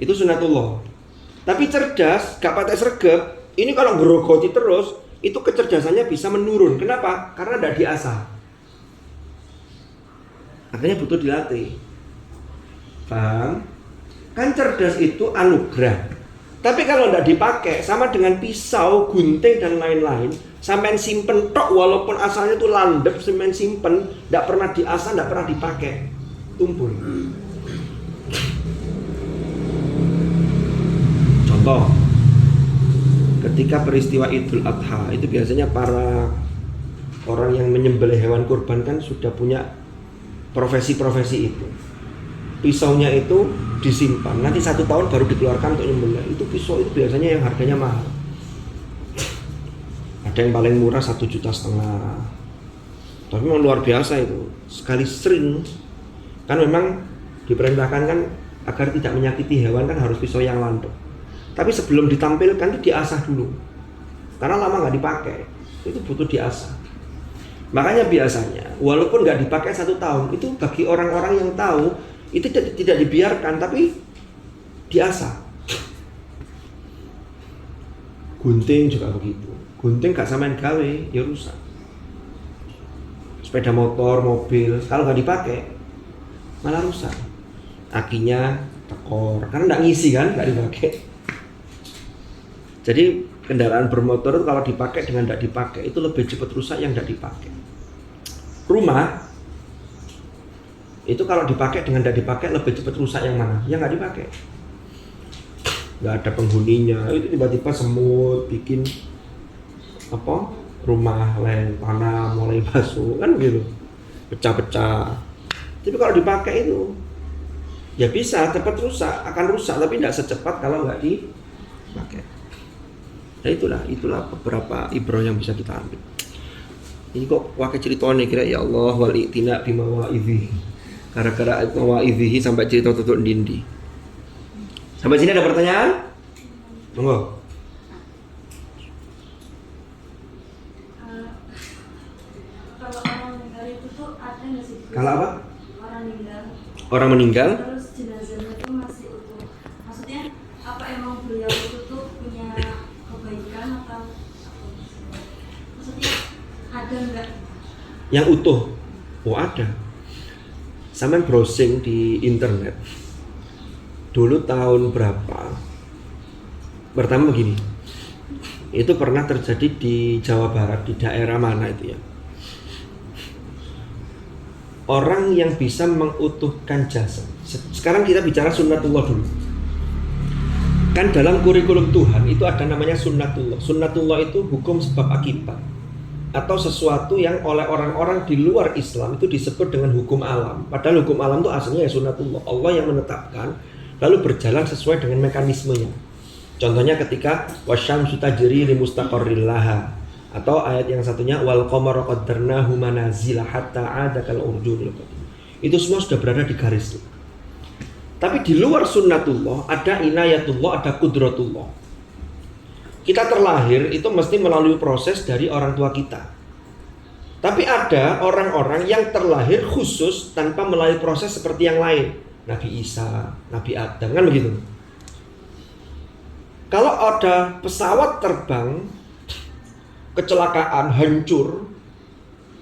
Itu sunatullah. Tapi cerdas, gak pakai sregep, ini kalau gerogoti terus, itu kecerdasannya bisa menurun. Kenapa? Karena tidak diasah. Akhirnya butuh dilatih. Paham? Kan cerdas itu anugerah. Tapi kalau tidak dipakai, sama dengan pisau, gunting dan lain-lain, sampai simpen tok walaupun asalnya itu landep, sampai simpen, tidak pernah diasah, tidak pernah dipakai, tumpul. Contoh, ketika peristiwa Idul Adha itu biasanya para orang yang menyembelih hewan kurban kan sudah punya profesi-profesi itu. Pisaunya itu disimpan, nanti 1 tahun baru dikeluarkan untuk menyembelih. Itu pisau itu biasanya yang harganya mahal. Ada yang paling murah 1,5 juta. Tapi memang luar biasa itu. Sekali sering kan memang diperintahkan kan agar tidak menyakiti hewan kan harus pisau yang landep. Tapi sebelum ditampilkan itu diasah dulu. Karena lama nggak dipakai, itu butuh diasah. Makanya biasanya walaupun nggak dipakai 1 tahun, itu bagi orang-orang yang tahu itu tidak dibiarkan, tapi diasah. Gunting juga begitu. Gunting nggak samain gawe, ya rusak. Sepeda motor, mobil, kalau nggak dipakai malah rusak. Akinya tekor, karena nggak ngisi kan, nggak dipakai. Jadi kendaraan bermotor itu kalau dipakai dengan tidak dipakai itu lebih cepat rusak yang tidak dipakai. Rumah itu kalau dipakai dengan tidak dipakai lebih cepat rusak yang mana? Yang nggak dipakai. Nggak ada penghuninya, itu tiba-tiba semut bikin apa? Rumah tanah mulai basuh kan gitu, pecah-pecah. Tapi kalau dipakai itu ya bisa cepat rusak, akan rusak tapi tidak secepat kalau nggak dipakai. Nah itulah beberapa ibrah yang bisa kita ambil. Ini kok wakai ceritanya kira ya Allah wal i'tina bima wa'idhi. Gara-gara wa'idhi sampai cerita tutup dindi. Sampai sini ada pertanyaan? Monggo. Kalau orang meninggal itu tuh ada nggak sih? Kalau apa? Orang meninggal. Orang meninggal? Terus jenazahnya itu masih utuh. Maksudnya apa emang beliau itu tuh punya kebaikan atau apa? Maksudnya ada nggak? Yang utuh? Oh ada. Sampai browsing di internet. Dulu tahun berapa? Pertama begini. Itu pernah terjadi di Jawa Barat, di daerah mana itu ya? Orang yang bisa mengutuhkan jasad. Sekarang kita bicara sunnatullah dulu. Kan dalam kurikulum Tuhan itu ada namanya sunnatullah. Sunnatullah itu hukum sebab akibat, atau sesuatu yang oleh orang-orang di luar Islam itu disebut dengan hukum alam. Padahal hukum alam itu aslinya ya sunnatullah. Allah yang menetapkan lalu berjalan sesuai dengan mekanismenya. Contohnya ketika wasyamsu tajri li mustaqarril laha. Atau ayat yang satunya wal qamara qaddarnahu manazila hatta 'ada kal urjunil qadim. Itu semua sudah berada di garis. Tapi di luar sunnatullah ada inayatullah, ada kudratullah. Kita terlahir itu mesti melalui proses dari orang tua kita. Tapi ada orang-orang yang terlahir khusus tanpa melalui proses seperti yang lain. Nabi Isa, Nabi Adam, kan begitu. Kalau ada pesawat terbang kecelakaan, hancur,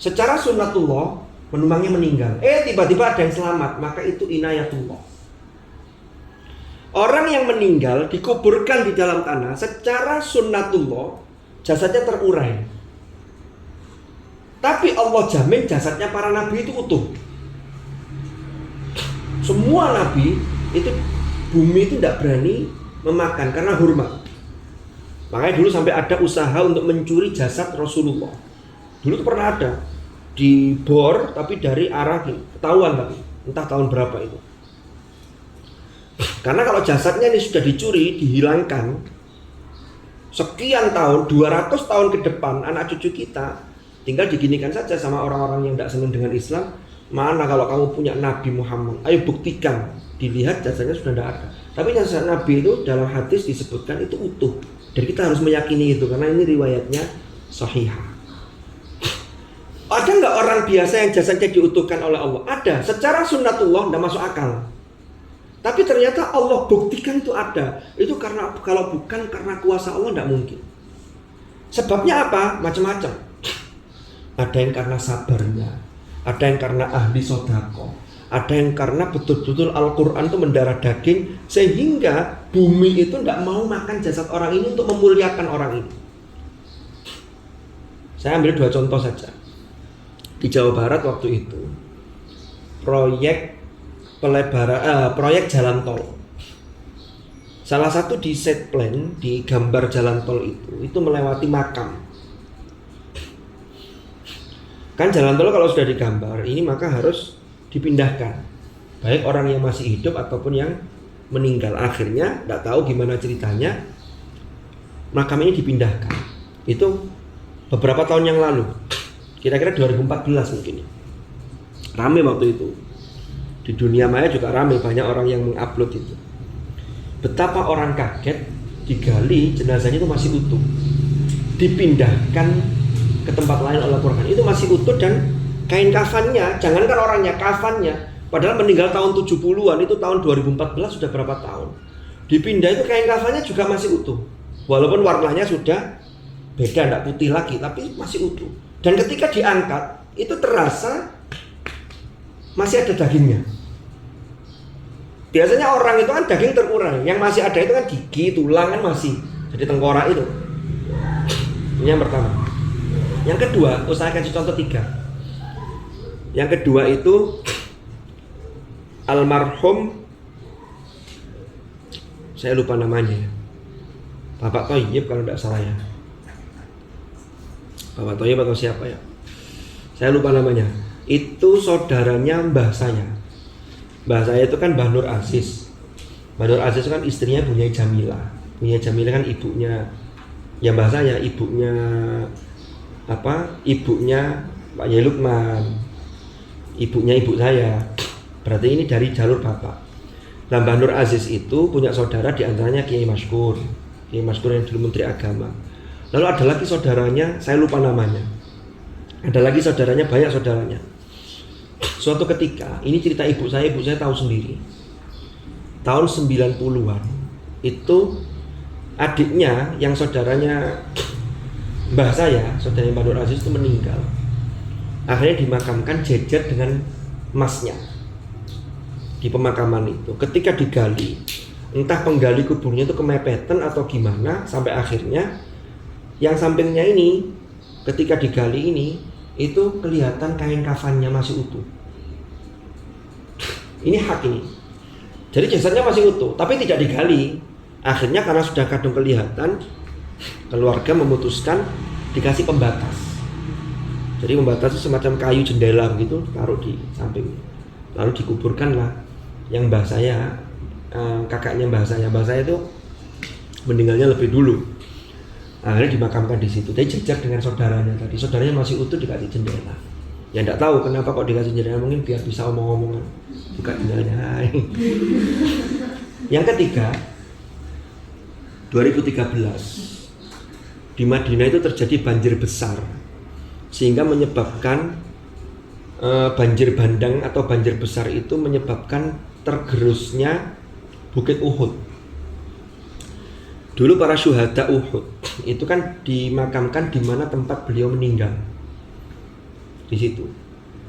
secara sunnatullah penumpangnya meninggal. Tiba-tiba ada yang selamat, maka itu inayatullah. Orang yang meninggal dikuburkan di dalam tanah, secara sunnatullah jasadnya terurai. Tapi Allah jamin jasadnya para nabi itu utuh. Semua nabi itu, bumi itu tidak berani memakan karena hormat. Makanya dulu sampai ada usaha untuk mencuri jasad Rasulullah. Dulu itu pernah ada dibor, tapi dari arah ketahuan, tapi entah tahun berapa itu. Karena kalau jasadnya ini sudah dicuri, dihilangkan, sekian tahun, 200 tahun ke depan anak cucu kita tinggal diginikan saja sama orang-orang yang tidak senang dengan Islam. Mana kalau kamu punya Nabi Muhammad, ayo buktikan. Dilihat jasadnya sudah tidak ada. Tapi jasad Nabi itu dalam hadis disebutkan itu utuh. Dan kita harus meyakini itu karena ini riwayatnya sahihah. Ada nggak orang biasa yang jasadnya diutuhkan oleh Allah? Ada. Secara sunnatullah tidak masuk akal. Tapi ternyata Allah buktikan itu ada. Itu karena kalau bukan karena kuasa Allah tidak mungkin. Sebabnya apa? Macam-macam. Ada yang karena sabarnya, ada yang karena ahli sodako, ada yang karena betul-betul Al-Quran itu mendarah daging sehingga bumi itu tidak mau makan jasad orang ini untuk memuliakan orang ini. Saya ambil 2 contoh saja. Di Jawa Barat waktu itu proyek proyek jalan tol. Salah satu di set plan, di gambar jalan tol itu melewati makam. Kan jalan tol kalau sudah digambar ini maka harus dipindahkan, baik orang yang masih hidup ataupun yang meninggal. Akhirnya tidak tahu gimana ceritanya makam ini dipindahkan. Itu beberapa tahun yang lalu, kira-kira 2014 mungkin. Rame waktu itu. Di dunia maya juga rame, banyak orang yang mengupload itu. Betapa orang kaget, digali jenazahnya itu masih utuh, dipindahkan ke tempat lain oleh Al-Quran. Itu masih utuh dan kain kafannya, jangankan orangnya, kafannya, padahal meninggal tahun 70-an, itu tahun 2014 sudah berapa tahun. Dipindah itu kain kafannya juga masih utuh. Walaupun warnanya sudah beda, tidak putih lagi, tapi masih utuh. Dan ketika diangkat, itu terasa masih ada dagingnya. Biasanya orang itu kan daging terurai, yang masih ada itu kan gigi, tulang kan masih. Jadi tengkorak itu. Ini yang pertama. Yang kedua, saya kasih contoh 3. Yang kedua itu almarhum, saya lupa namanya ya, Bapak Thayyib kalau tidak salah ya. Bapak Thayyib atau siapa ya, saya lupa namanya. Itu saudaranya mbah saya. Mbah saya itu kan Mbah Nur Aziz. Mbah Nur Aziz kan istrinya Bunyai Jamilah. Bunyai Jamilah kan ibunya, ya mbah saya, ibunya ibunya Pak Yai Lukman, ibunya ibu saya. Berarti ini dari jalur bapak. Nah, Mbah Nur Aziz itu punya saudara, diantaranya Kiai Maskur. Kiai Maskur yang dulu Menteri Agama. Lalu ada lagi saudaranya, saya lupa namanya. Ada lagi saudaranya, banyak saudaranya. Suatu ketika, ini cerita ibu saya tahu sendiri. Tahun 90-an itu adiknya yang saudaranya mbah saya, saudaranya Mbah Nur Aziz itu meninggal. Akhirnya dimakamkan jejer dengan masnya di pemakaman itu. Ketika digali, entah penggali kuburnya itu kemepetan atau gimana, sampai akhirnya yang sampingnya ini ketika digali ini itu kelihatan kain kafannya masih utuh. Ini hak ini. Jadi jasadnya masih utuh, tapi tidak digali. Akhirnya karena sudah kadung kelihatan, keluarga memutuskan dikasih pembatas. Jadi pembatas itu semacam kayu jendela begitu, taruh di samping. Lalu dikuburkanlah yang mbah saya, kakaknya mbah saya. Mbah saya itu meninggalnya lebih dulu. Akhirnya dimakamkan di situ. Dia jajar dengan saudaranya tadi. Saudaranya masih utuh dikasih jendela. Ya enggak tahu kenapa kok dikasih jendela, mungkin biar bisa omong-omongan. Buka jendelanya. Hai. Yang ketiga, 2013 di Madinah itu terjadi banjir besar sehingga menyebabkan banjir bandang atau banjir besar itu menyebabkan tergerusnya Bukit Uhud. Dulu para syuhada Uhud itu kan dimakamkan di mana tempat beliau meninggal. Di situ.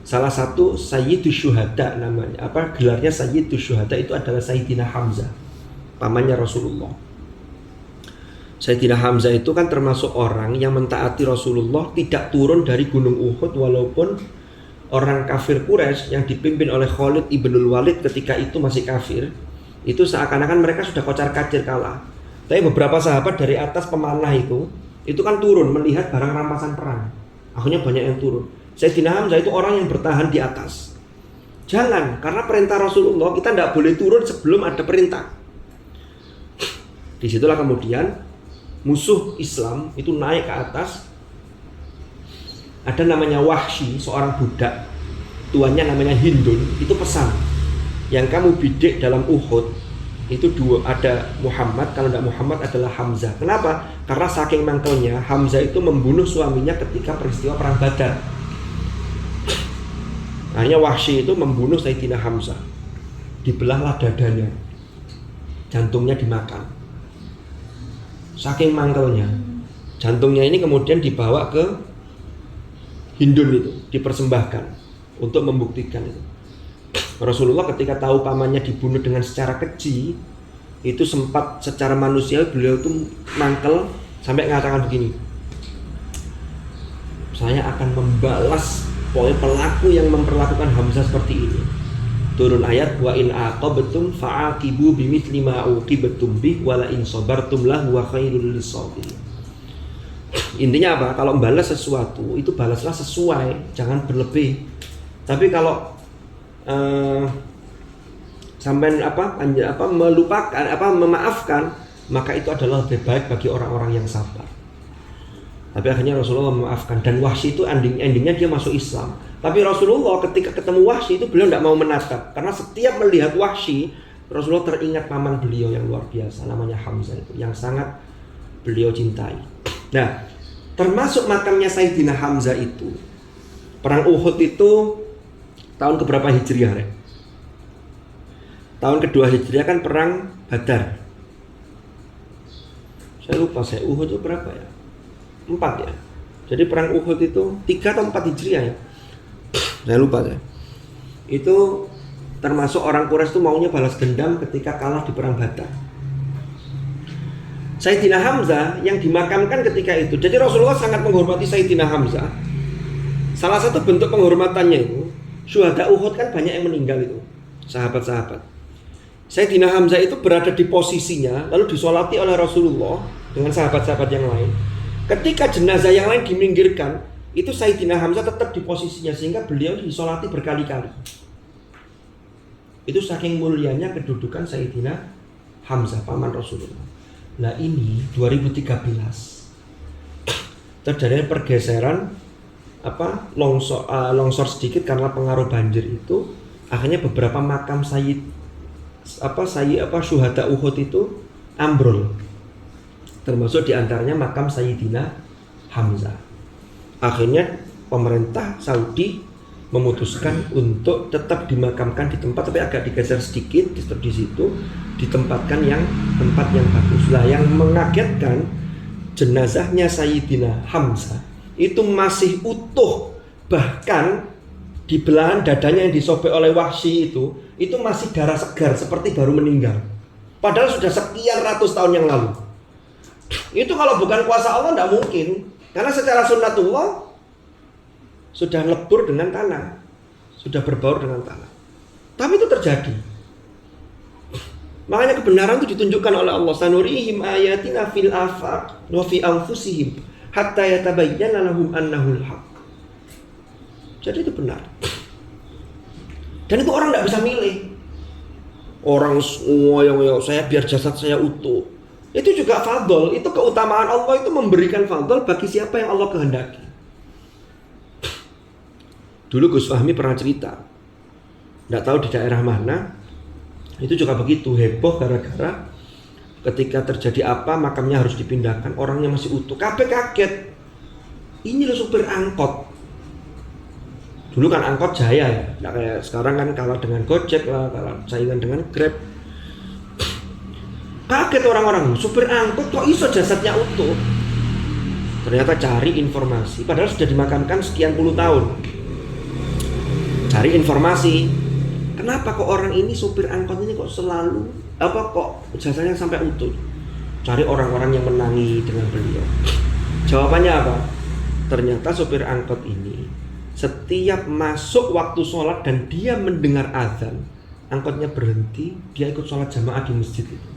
Salah satu Sayyidus Syuhada namanya. Gelarnya Sayyidus Syuhada itu adalah Sayyidina Hamzah, pamannya Rasulullah. Sayyidina Hamzah itu kan termasuk orang yang mentaati Rasulullah, tidak turun dari Gunung Uhud walaupun orang kafir Quraisy yang dipimpin oleh Khalid ibnul Walid ketika itu masih kafir. Itu seakan-akan mereka sudah kocar-kacir kalah. Tapi beberapa sahabat dari atas pemanah itu kan turun melihat barang rampasan perang. Akhirnya banyak yang turun. Sayyidina Hamzah itu orang yang bertahan di atas. Jangan, karena perintah Rasulullah kita tidak boleh turun sebelum ada perintah. Disitulah kemudian musuh Islam itu naik ke atas. Ada namanya Wahsy, seorang budak, tuannya namanya Hindun. Itu pesan, yang kamu bidik dalam Uhud itu ada Muhammad, kalau tidak Muhammad adalah Hamzah. Kenapa? Karena saking mangkelnya Hamzah itu membunuh suaminya ketika peristiwa perang Badar. Akhirnya Wahsy itu membunuh Sayyidina Hamzah, dibelahlah dadanya, jantungnya dimakan. Saking mangkelnya, jantungnya ini kemudian dibawa ke Hindun itu, dipersembahkan untuk membuktikan itu. Rasulullah ketika tahu pamannya dibunuh dengan secara keji, itu sempat secara manusia beliau itu mangkel sampai mengatakan begini, saya akan membalas pelaku yang memperlakukan Hamzah seperti ini. Turun ayat wa in aqabtum fa'aqibu bimithli ma uqibtum bih wa la in sabartum lahu wa khairul lisabirin. Intinya apa? Kalau membalas sesuatu itu balaslah sesuai, jangan berlebih. Tapi kalau sampai melupakan memaafkan, maka itu adalah lebih baik bagi orang-orang yang sabar. Tapi akhirnya Rasulullah memaafkan, dan Wahsy itu endingnya dia masuk Islam. Tapi Rasulullah ketika ketemu Wahsy itu beliau tidak mau menatap, karena setiap melihat Wahsy Rasulullah teringat paman beliau yang luar biasa namanya Hamzah itu, yang sangat beliau cintai. Nah, termasuk makamnya Sayyidina Hamzah itu, perang Uhud itu tahun keberapa Hijriah? Tahun kedua Hijriah kan perang Badar. Saya lupa Uhud itu berapa ya? 4 ya. Jadi perang Uhud itu 3 atau 4 Hijriah ya. Saya lupa ya. Itu termasuk orang Quraisy itu maunya balas dendam ketika kalah di perang Badar. Sayyidina Hamzah yang dimakamkan ketika itu. Jadi Rasulullah sangat menghormati Sayyidina Hamzah. Salah satu bentuk penghormatannya itu, syuhada Uhud kan banyak yang meninggal itu, sahabat-sahabat. Sayyidina Hamzah itu berada di posisinya lalu disolati oleh Rasulullah dengan sahabat-sahabat yang lain. Ketika jenazah yang lain diminggirkan, itu Sayyidina Hamzah tetap di posisinya sehingga beliau disolati berkali-kali. Itu saking mulianya kedudukan Sayyidina Hamzah, paman Rasulullah. Nah ini 2013 terjadi pergeseran longsor sedikit karena pengaruh banjir itu. Akhirnya beberapa makam syuhada Uhud itu ambrol, termasuk diantaranya makam Sayyidina Hamzah. Akhirnya pemerintah Saudi memutuskan untuk tetap dimakamkan di tempat, tapi agak digeser sedikit di situ, ditempatkan tempat yang bagus. Lah yang mengagetkan, jenazahnya Sayyidina Hamzah itu masih utuh, bahkan di belahan dadanya yang disobek oleh Wahsy itu masih darah segar seperti baru meninggal. Padahal sudah sekian ratus tahun yang lalu. Itu kalau bukan kuasa Allah tidak mungkin, karena secara sunnatullah sudah lebur dengan tanah, sudah berbaur dengan tanah. Tapi itu terjadi. Makanya kebenaran itu ditunjukkan oleh Allah. Sanurihim ayatina fil afaq wa fi anfusihim hatta yatabayyana lahum annahul haq. Jadi itu benar. Dan itu orang tidak bisa milih. Orang semua yang saya biar jasad saya utuh, Itu juga fadl, itu keutamaan Allah, itu memberikan fadl bagi siapa yang Allah kehendaki. Dulu Gus Fahmi pernah cerita, nggak tahu di daerah mana, itu juga begitu, heboh gara-gara ketika terjadi apa makamnya harus dipindahkan, orangnya masih utuh, kabeh kaget. Ini loh supir angkot. Dulu kan angkot jaya ya, nggak kayak sekarang kan kalah dengan Gojek lah, kalah saingan dengan Grab. Kaget orang-orang, supir angkot kok iso jasadnya utuh. Ternyata cari informasi, padahal sudah dimakamkan sekian puluh tahun. Cari informasi, kenapa kok orang ini supir angkot ini kok selalu kok jasadnya sampai utuh? Cari orang-orang yang menangi dengan beliau. Jawabannya apa? Ternyata supir angkot ini setiap masuk waktu sholat dan dia mendengar azan, angkotnya berhenti, dia ikut sholat jamaah di masjid itu.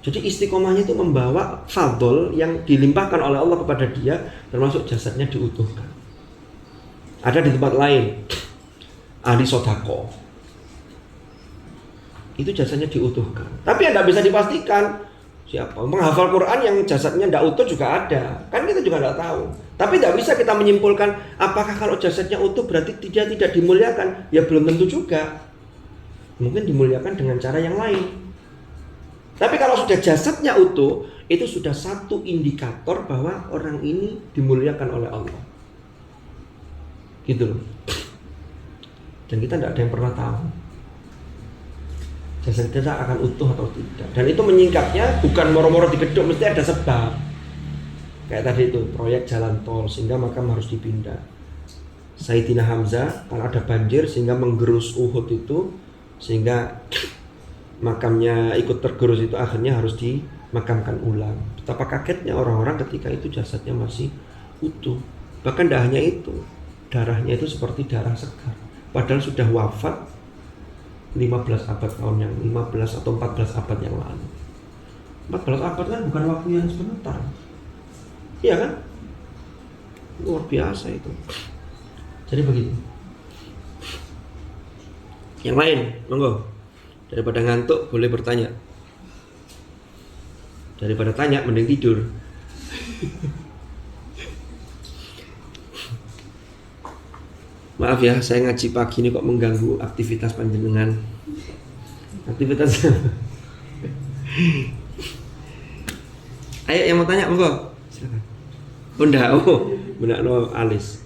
Jadi istiqomahnya itu membawa fadl yang dilimpahkan oleh Allah kepada dia, termasuk jasadnya diutuhkan. Ada di tempat lain, ahli sodako, itu jasadnya diutuhkan. Tapi yang tidak bisa dipastikan siapa. Menghafal Quran yang jasadnya tidak utuh juga ada, kan kita juga tidak tahu. Tapi tidak bisa kita menyimpulkan apakah kalau jasadnya utuh berarti dia tidak dimuliakan. Ya belum tentu juga. Mungkin dimuliakan dengan cara yang lain. Tapi kalau sudah jasadnya utuh, itu sudah satu indikator bahwa orang ini dimuliakan oleh Allah. Gitu loh. Dan kita tidak ada yang pernah tahu jasad kita akan utuh atau tidak. Dan itu menyingkapnya bukan moro-moro digeduk, mesti ada sebab. Kayak tadi itu, proyek jalan tol sehingga makam harus dipindah. Sayyidina Hamzah karena ada banjir sehingga menggerus Uhud itu, sehingga makamnya ikut tergerus itu, akhirnya harus dimakamkan ulang. Betapa kagetnya orang-orang ketika itu jasadnya masih utuh. Bahkan tidak hanya itu, darahnya itu seperti darah segar, padahal sudah wafat 15 abad tahun yang 15 atau 14 abad yang lalu. 14 abad kan bukan waktu yang sebentar. Iya kan? Luar biasa itu. Jadi begitu. Yang lain, monggo. Daripada ngantuk boleh bertanya. Daripada tanya mending tidur. Maaf ya, saya ngaji pagi ini kok mengganggu aktivitas panjenengan. Aktivitas. Ayo yang mau tanya monggo. Silakan. Bunda no alis.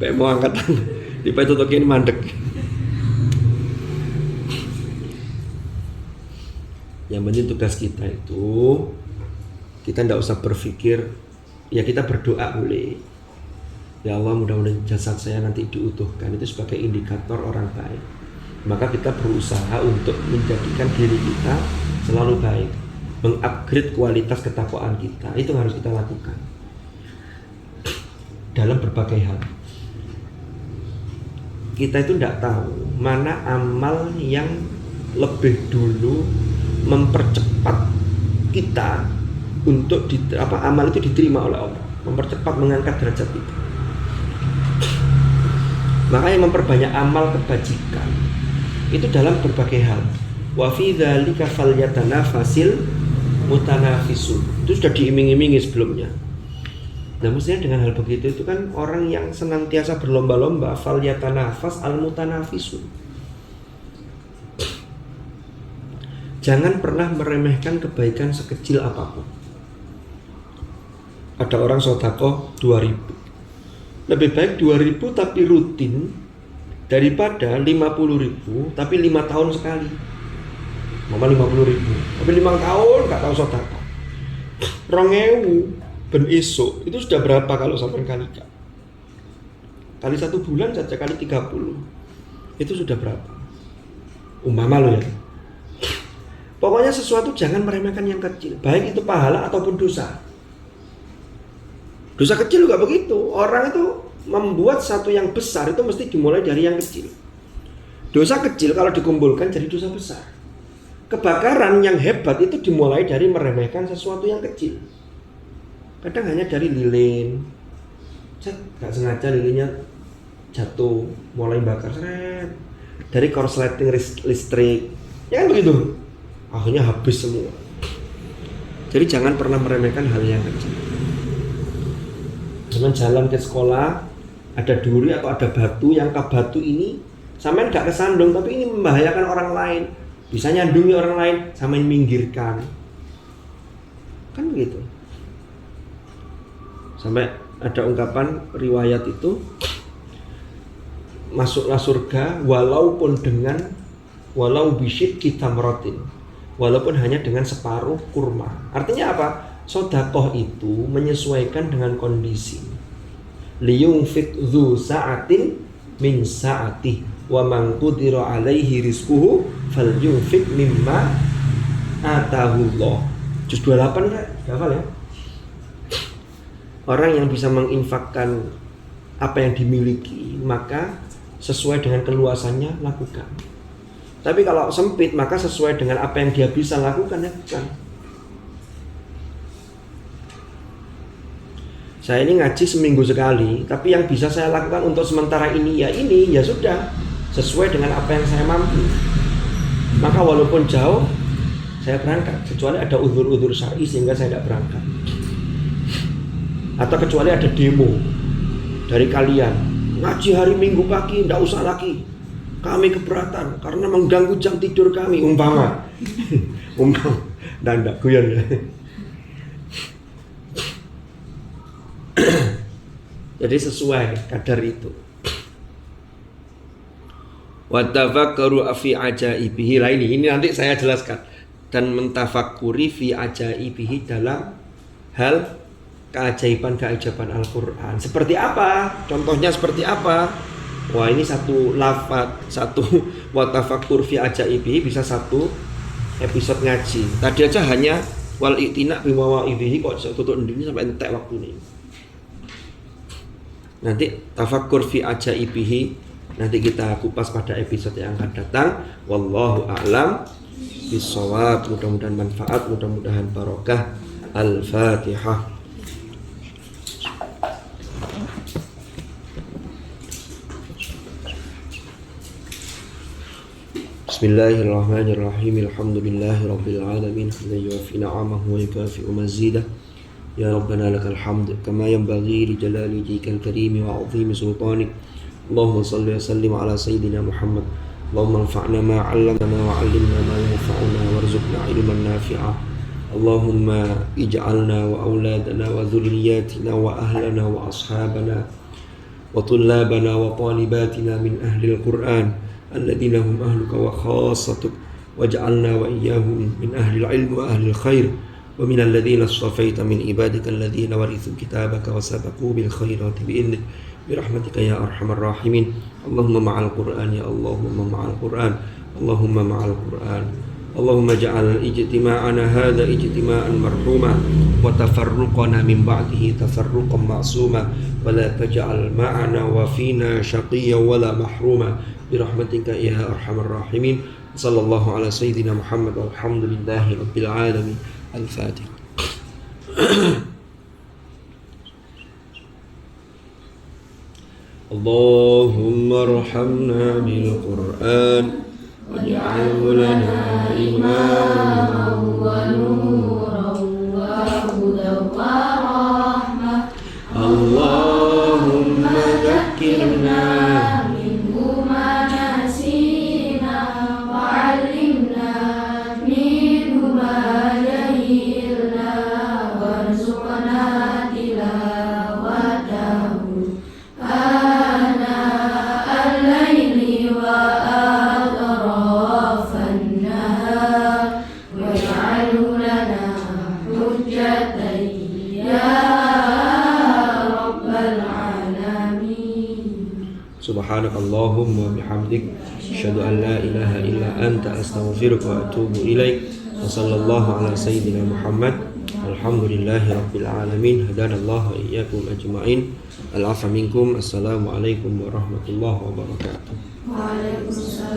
Baik mau angkat tangan. Dipatutokin mandek. Yang penting tugas kita itu, kita tidak usah berpikir, ya kita berdoa boleh. Ya Allah, mudah-mudahan jasad saya nanti diutuhkan, itu sebagai indikator orang baik. Maka kita berusaha untuk menjadikan diri kita selalu baik, mengupgrade kualitas ketakwaan kita. Itu harus kita lakukan dalam berbagai hal. Kita itu tidak tahu mana amal yang lebih dulu mempercepat kita untuk amal itu diterima oleh Allah, mempercepat mengangkat derajat kita. Makanya memperbanyak amal kebajikan itu dalam berbagai hal. Wa fi dzalika falyatanafasil mutanafisun. Itu sudah diiming-imingi sebelumnya. Nah, mestinya dengan hal begitu itu kan orang yang senantiasa berlomba-lomba, falyatanafas al-mutanafisun. Jangan pernah meremehkan kebaikan sekecil apapun. Ada orang sedekah 2.000. Lebih baik 2.000 tapi rutin daripada 50.000 tapi 5 tahun sekali. Mama 50.000 tapi 5 tahun gak tahu sedekah. 2.000 ben esok itu sudah berapa kalau sampai kalikan? Kali 1 bulan saja kali 30. Itu sudah berapa? Umpama lo ya. Pokoknya sesuatu jangan meremehkan yang kecil, baik itu pahala ataupun dosa. Dosa kecil juga begitu. Orang itu membuat satu yang besar itu mesti dimulai dari yang kecil. Dosa kecil kalau dikumpulkan jadi dosa besar. Kebakaran yang hebat itu dimulai dari meremehkan sesuatu yang kecil. Kadang hanya dari lilin, gak sengaja lilinnya jatuh, mulai bakar, seret. Dari korsleting listrik, ya kan begitu. akhirnya habis semua. Jadi jangan pernah meremehkan hal yang kecil. Jangan jalan ke sekolah, ada duri atau ada batu, yang ke batu ini sampean gak kesandung, tapi ini membahayakan orang lain, bisa nyandungi orang lain, sampean minggirkan. Kan begitu. Sampai ada ungkapan riwayat itu, masuklah surga walau bisyid kita merotin, walaupun hanya dengan separuh kurma. Artinya apa? Sodakoh itu menyesuaikan dengan kondisi. Liyungfik dzu sa'atin min sa'atih wa man qudira alaihi rizquhu falyunfik mimma atahullah. Juz 28 kan? Hafal ya? Orang yang bisa menginfakkan apa yang dimiliki, maka sesuai dengan keluasannya lakukan. Tapi kalau sempit, maka sesuai dengan apa yang dia bisa lakukan, lakukan. Saya ini ngaji seminggu sekali, tapi yang bisa saya lakukan untuk sementara ini, ya sudah, sesuai dengan apa yang saya mampu. Maka walaupun jauh, saya berangkat, kecuali ada uzur-uzur syar'i sehingga saya tidak berangkat. Atau kecuali ada demo dari kalian, ngaji hari Minggu pagi, tidak usah lagi, kami keberatan karena mengganggu jam tidur kami, umpama. Dan tidak guyon ya. Jadi sesuai kadar itu. Wa tafakkaru fi ajaibihi. Lah ini nanti saya jelaskan. Dan mentafakuri fi ajaibihi dalam hal keajaiban-keajaiban Al-Qur'an. Seperti apa? Contohnya seperti apa? Wah, ini satu lafaz, satu wa tafakkur fi ajaibihi bisa satu episode ngaji. Tadi aja hanya wal i'tina bi mawaidihi kok tutup ini sampai entek waktu ini. Nanti tafakkur fi ajaibihi nanti kita kupas pada episode yang akan datang. Wallahu a'lam bissawab. Mudah-mudahan manfaat, mudah-mudahan barokah. Al-Fatihah. Bismillahirrahmanirrahim. Alhamdulillahi rabbil alamin. Hamdan yuwaffi ni'amahu wa yukafi'u mazidah. Ya Rabbana lakal hamd kama yanbaghi li jalali wajhikal karim wa 'azimi sultanik. Allahumma shalli wa sallim ala sayyidina Muhammad. Allahumma anfa'na ma 'allamtana wa 'allimna ma yanfa'una warzuqna 'ilman nafi'a. Allahumma ij'alna wa auladana wa dhurriyyatina wa ahlana wa ashabana wa tullabana wa talibatina min ahli al-Qur'an alladhina hum ahluka wa khassatuk waj'alna wa iyyahum min ahli al-'ilm wa ahli al-khair wa min alladhina astafaita min ibadika alladhina warithu kitabaka wa sabaqu bil khairati bi'idnik birahmatika ya arhamar rahimin. Allahumma ma'al Qur'an ya Allahumma ma'al Qur'an Allahumma ma'al Qur'an Allahumma ja'al ijtima'ana hadha ijtima'an marhuma wa tafarruqana min ba'dihi tafarruqan ma'suma wa la taj'al ma'ana wa fina shaqiyyan wa la mahruma birahmatika ya arhamar rahimin. Sallallahu ala sayyidina Muhammad walhamdulillahi rabbil alamin. Al-Fatihah. Allahumma arhamna bil Qur'an waj'alhu lana imaman wa nuran wa hudan wa rahmah. Allahumma dzakkirna minhu ma nasina wa 'allimna minhu ma jahilna warzuqna tilawatahu ana al-laili wa atrafan nahar waj'alhu lana hujjatan ya rabbal alamin. Subhanakallahumma bihamdik asyhadu an la ilaha illa anta astaghfiruka wa atubu ilaik. Wa sallallahu ala sayyidina Muhammad. Alhamdulillahi rabbil alamin. Hadanallahu wa iyyakum ajma'in. Al-'afwa minkum. Assalamualaikum warahmatullahi wabarakatuh. Waalaikumsalam.